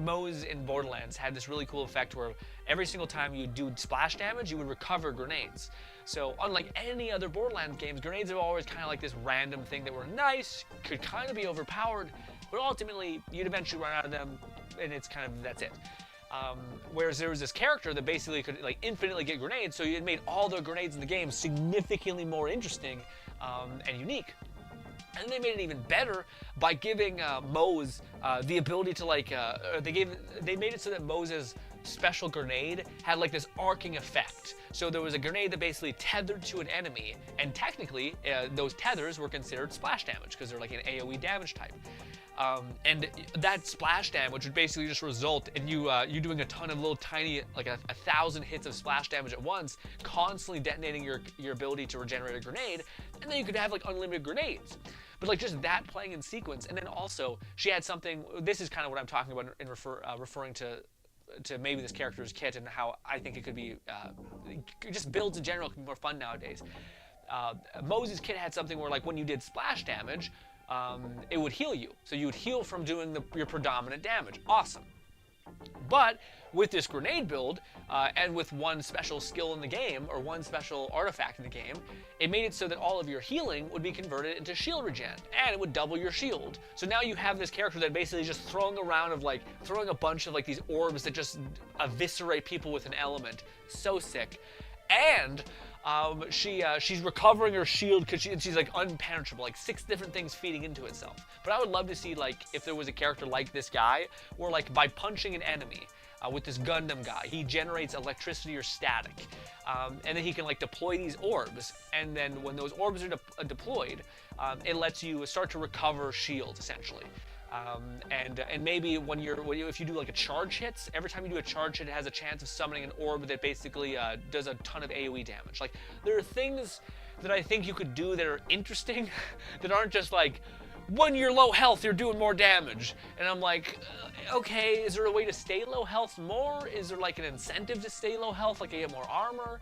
Moze in Borderlands had this really cool effect where every single time you do splash damage, you would recover grenades. So unlike any other Borderlands games, grenades are always kind of like this random thing that were nice, could kind of be overpowered, but ultimately you'd eventually run out of them, and it's kind of, that's it. Whereas there was this character that basically could like infinitely get grenades, so you had made all the grenades in the game significantly more interesting and unique. And they made it even better by giving Moze the ability to like, they made it so that Moze's special grenade had like this arcing effect. So there was a grenade that basically tethered to an enemy, and technically those tethers were considered splash damage because they're like an AoE damage type. And that splash damage would basically just result in you doing a ton of little tiny, like 1,000 hits of splash damage at once, constantly detonating your ability to regenerate a grenade, and then you could have like unlimited grenades. But like just that playing in sequence, and then also she had something, this is kind of what I'm talking about in referring to maybe this character's kit and how I think it could be, just builds in general can be more fun nowadays. Moze's kit had something where like when you did splash damage, it would heal you. So you would heal from doing your predominant damage. Awesome. But with this grenade build, and with one special skill in the game, or one special artifact in the game, it made it so that all of your healing would be converted into shield regen, and it would double your shield. So now you have this character that basically is just throwing a bunch of like these orbs that just eviscerate people with an element. So sick. And she's recovering her shield because she's like unpenetrable, like 6 different things feeding into itself. But I would love to see like if there was a character like this guy, where like by punching an enemy with this Gundam guy, he generates electricity or static, and then he can like deploy these orbs, and then when those orbs are deployed, it lets you start to recover shields essentially. And maybe if you do like a charge hits, every time you do a charge hit, it has a chance of summoning an orb that basically does a ton of AoE damage. Like there are things that I think you could do that are interesting, that aren't just like, when you're low health, you're doing more damage. And I'm like, okay, is there a way to stay low health more? Is there like an incentive to stay low health, like I get more armor?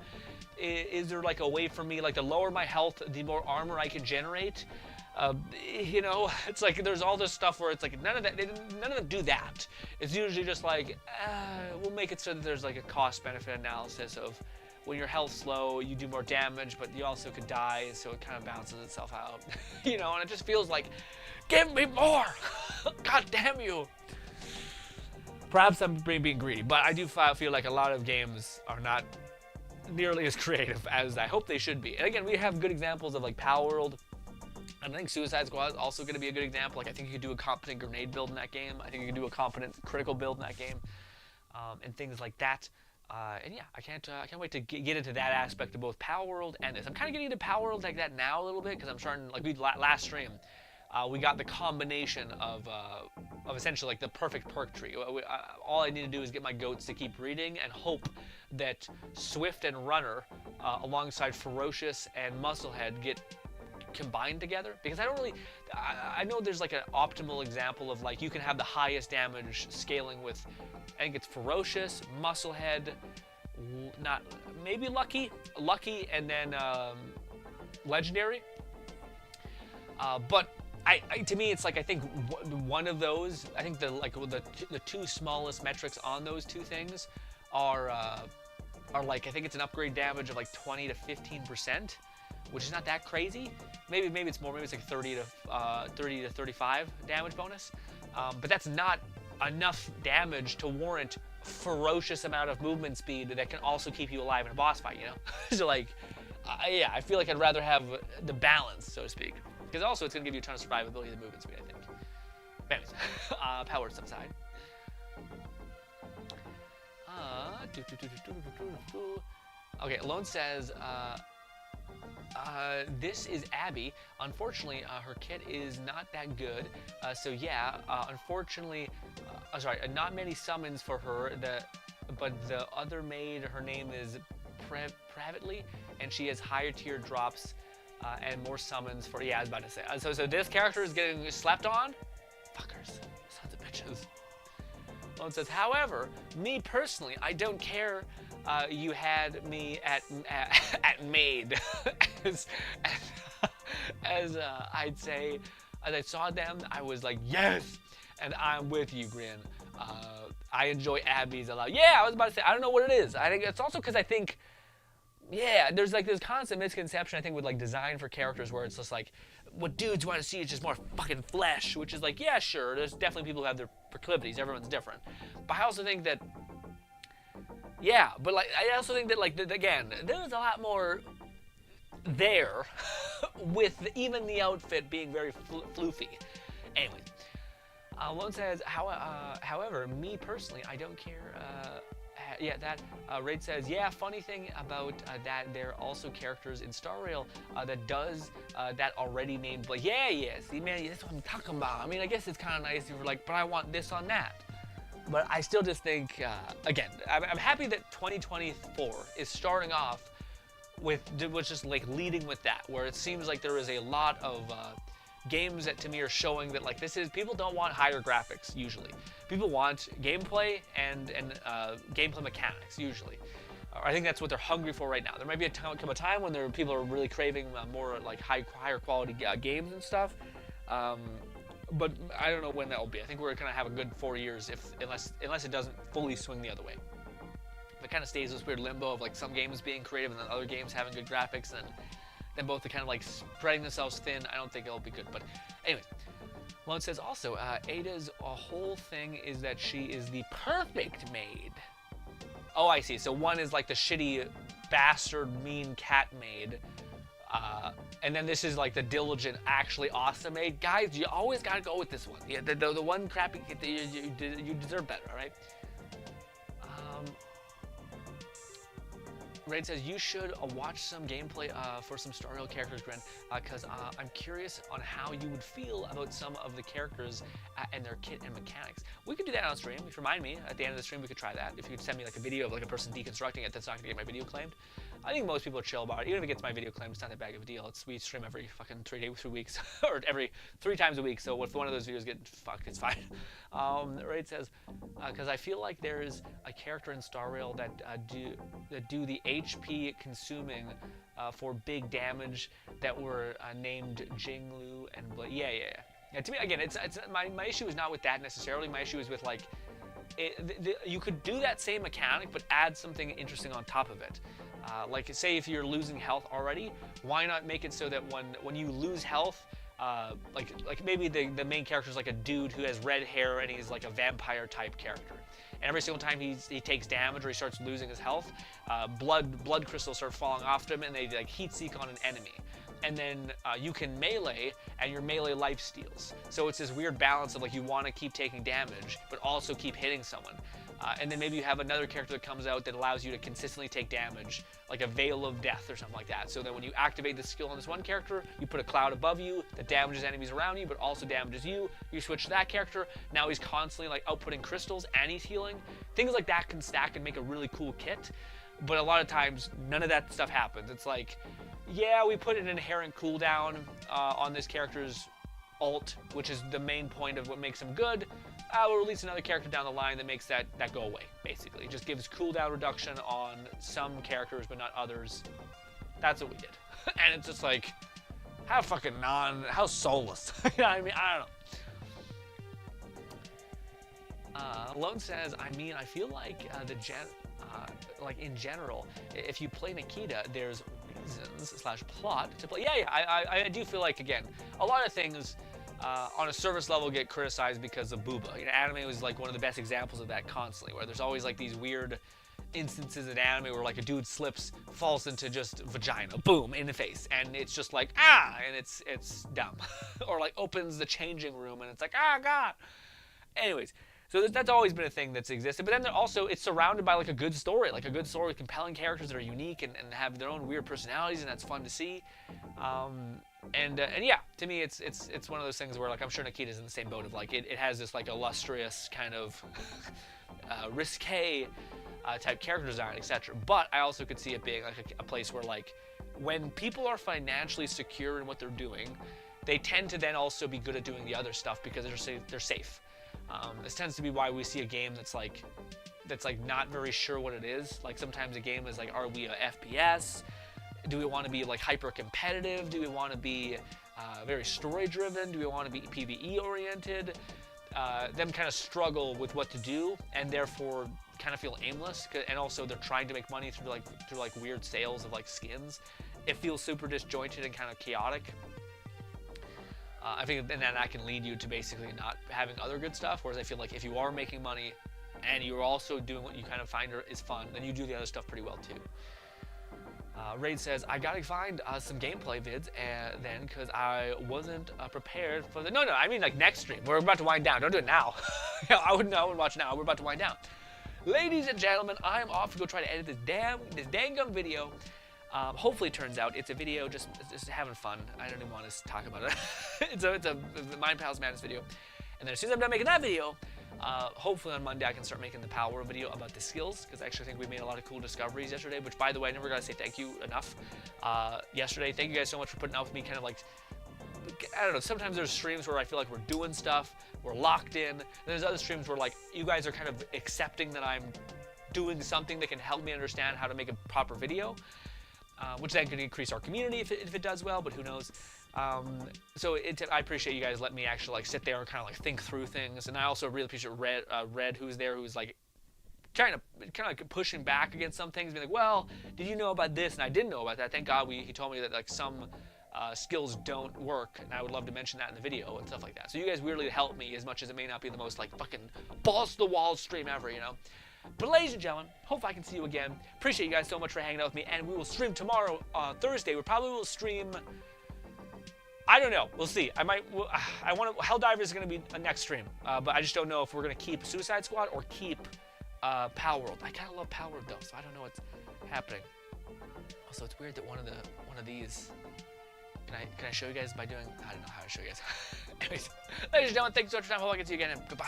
Is there like a way for me, like the lower my health, the more armor I can generate? You know, it's like there's all this stuff where it's like none of them do that. It's usually just like, we'll make it so that there's like a cost-benefit analysis of when your health's low, you do more damage, but you also could die, so it kind of balances itself out. You know, and it just feels like, give me more! God damn you! Perhaps I'm being greedy, but I do feel like a lot of games are not nearly as creative as I hope they should be. And again, we have good examples of like Power World, And I think Suicide Squad is also going to be a good example. Like, I think you could do a competent grenade build in that game. I think you could do a competent critical build in that game, and things like that. And yeah, I can't wait to get into that aspect of both Power World and this. I'm kind of getting into Power World like that now a little bit because I'm starting, like we last stream, we got the combination of essentially like the perfect perk tree. All I need to do is get my goats to keep breeding and hope that Swift and Runner, alongside Ferocious and Musclehead, get combined together, because I don't really, I know there's like an optimal example of like you can have the highest damage scaling with, I think it's Ferocious, Musclehead, not maybe Lucky, and then Legendary. But to me, it's like I think one of those. I think the two smallest metrics on those two things are like, I think it's an upgrade damage of like 20 to 15%. Which is not that crazy. Maybe it's more. Maybe it's like 30 to 35 damage bonus. But that's not enough damage to warrant ferocious amount of movement speed that can also keep you alive in a boss fight. You know. So like, yeah, I feel like I'd rather have the balance, so to speak. Because also it's gonna give you a ton of survivability of the movement speed, I think. But anyways, power stuff aside. Okay, Lone says. This is Abby. Unfortunately, her kit is not that good. So yeah, unfortunately, sorry, not many summons for her. But the other maid, her name is Privately, and she has higher tier drops and more summons for. Yeah, I was about to say. So this character is getting slept on. Fuckers, sons of bitches. Lone says, however, me personally, I don't care. You had me at maid, as I'd say, as I saw them, I was like, yes, and I'm with you, Grin. I enjoy Abby's a lot. Yeah, I was about to say, I don't know what it is. I think it's also because I think, yeah, there's like this constant misconception, I think, with like design for characters where it's just like, what dudes want to see is just more fucking flesh, which is like, yeah, sure, there's definitely people who have their proclivities, everyone's different. But I also think that, yeah, but like I also think that like again, there's a lot more there with even the outfit being very floofy. Anyways, Lone says, however, me personally, I don't care. Yeah, that Raid says, yeah. Funny thing about that, there are also characters in Star Rail that does that already named. Like, yeah. See, man, that's what I'm talking about. I mean, I guess it's kind of nice if you're like, but I want this on that. But I still just think, again, I'm happy that 2024 is starting off with just like leading with that, where it seems like there is a lot of games that to me are showing that like people don't want higher graphics usually. People want gameplay and gameplay mechanics usually. I think that's what they're hungry for right now. There might be come a time when people are really craving more like higher quality games and stuff. But I don't know when that will be. I think we're gonna have a good 4 years unless it doesn't fully swing the other way. If it kind of stays this weird limbo of like some games being creative and then other games having good graphics, and then both are kind of like spreading themselves thin, I don't think it'll be good. But anyways, Lone says also, Ada's whole thing is that she is the perfect maid. Oh, I see. So one is like the shitty bastard mean cat maid. And then this is like the diligent, actually awesome maid. Guys, you always gotta go with this one. Yeah, the one crappy, you deserve better, all right? Raid says, you should watch some gameplay for some Star Rail characters, Gren, because I'm curious on how you would feel about some of the characters and their kit and mechanics. We could do that on stream. If you remind me, at the end of the stream, we could try that. If you could send me like a video of like a person deconstructing it, that's not gonna get my video claimed. I think most people are chill about it. Even if it gets my video claimed, it's not that big of a deal. We stream every fucking 3 weeks, or every 3 times a week. So if one of those videos get fucked, it's fine. Raid says, because I feel like there is a character in Star Rail that do the HP consuming for big damage that were named Jinglu and yeah. To me, again, it's my issue is not with that necessarily. My issue is with like, you could do that same mechanic, but add something interesting on top of it. Like say if you're losing health already, why not make it so that when you lose health, like maybe the main character is like a dude who has red hair and he's like a vampire type character, and every single time he takes damage or he starts losing his health, blood crystals start falling off him and they like heat seek on an enemy. and then you can melee, and your melee life steals. So it's this weird balance of like you want to keep taking damage, but also keep hitting someone. And then maybe you have another character that comes out that allows you to consistently take damage, like a Veil of Death or something like that. So then when you activate the skill on this one character, you put a cloud above you that damages enemies around you, but also damages you. You switch to that character, now he's constantly like outputting crystals and he's healing. Things like that can stack and make a really cool kit. But a lot of times, none of that stuff happens. It's like, yeah, we put an inherent cooldown on this character's ult, which is the main point of what makes him good. We'll release another character down the line that makes that go away, basically. It just gives cooldown reduction on some characters, but not others. That's what we did. And it's just like, how soulless. You know what I mean? I don't know. Lone says, I feel like like in general, if you play Nikita, there's reasons/plot to play. Yeah, I do feel like, again, a lot of things on a surface level get criticized because of booba. You know, anime was like one of the best examples of that constantly, where there's always like these weird instances in anime where like a dude slips, falls into just vagina, boom, in the face, and it's just like, and it's dumb. Or like opens the changing room and it's like, God. Anyways, so that's always been a thing that's existed. But then also, it's surrounded by like a good story with compelling characters that are unique and have their own weird personalities, and that's fun to see. And yeah, to me, it's one of those things where like I'm sure Nikita's in the same boat of like it has this like illustrious kind of risque type character design, etc. But I also could see it being like a place where like when people are financially secure in what they're doing, they tend to then also be good at doing the other stuff because they're safe. This tends to be why we see a game that's like not very sure what it is. Like sometimes a game is like, are we a FPS? Do we want to be like hyper competitive? Do we want to be very story driven? Do we want to be PvE oriented? Them kind of struggle with what to do and therefore kind of feel aimless. And also they're trying to make money through like weird sales of like skins. It feels super disjointed and kind of chaotic. I think then that can lead you to basically not having other good stuff, whereas I feel like if you are making money and you're also doing what you kind of find is fun, then you do the other stuff pretty well too. Raid says, I gotta find some gameplay vids then, because I wasn't prepared for the... No, I mean like next stream. We're about to wind down. Don't do it now. I wouldn't watch now. We're about to wind down. Ladies and gentlemen, I am off to go try to edit this dang gum video. Hopefully it turns out it's a video just having fun. I don't even want to talk about it. it's a Mind Palace Madness video. And then as soon as I'm done making that video, hopefully on Monday I can start making the Power video about the skills, because I actually think we made a lot of cool discoveries yesterday, which by the way, I never got to say thank you enough yesterday. Thank you guys so much for putting up with me kind of like, I don't know, sometimes there's streams where I feel like we're doing stuff, we're locked in, and there's other streams where like you guys are kind of accepting that I'm doing something that can help me understand how to make a proper video. Which then could increase our community if it does well, but who knows. So I appreciate you guys letting me actually like sit there and kind of like think through things, and I also really appreciate Red who's there, who's like trying to kind of like pushing back against some things, being like, well, did you know about this? And I didn't know about that. Thank God he told me that like some skills don't work, and I would love to mention that in the video and stuff like that. So you guys weirdly helped me, as much as it may not be the most like fucking balls to the wall stream ever, you know. But ladies and gentlemen, hope I can see you again. Appreciate you guys so much for hanging out with me, and we will stream tomorrow, Thursday. We probably will stream, I don't know, we'll see. Helldivers is going to be a next stream, but I just don't know if we're going to keep Suicide Squad or keep Power World. I kind of love Power World though, so I don't know what's happening. Also, it's weird that one of these, can I show you guys by doing, I don't know how to show you guys. Anyways, ladies and gentlemen, thanks so much for your time. Hope I can see you again, and goodbye.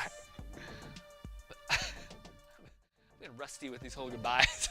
I'm getting rusty with these whole goodbyes.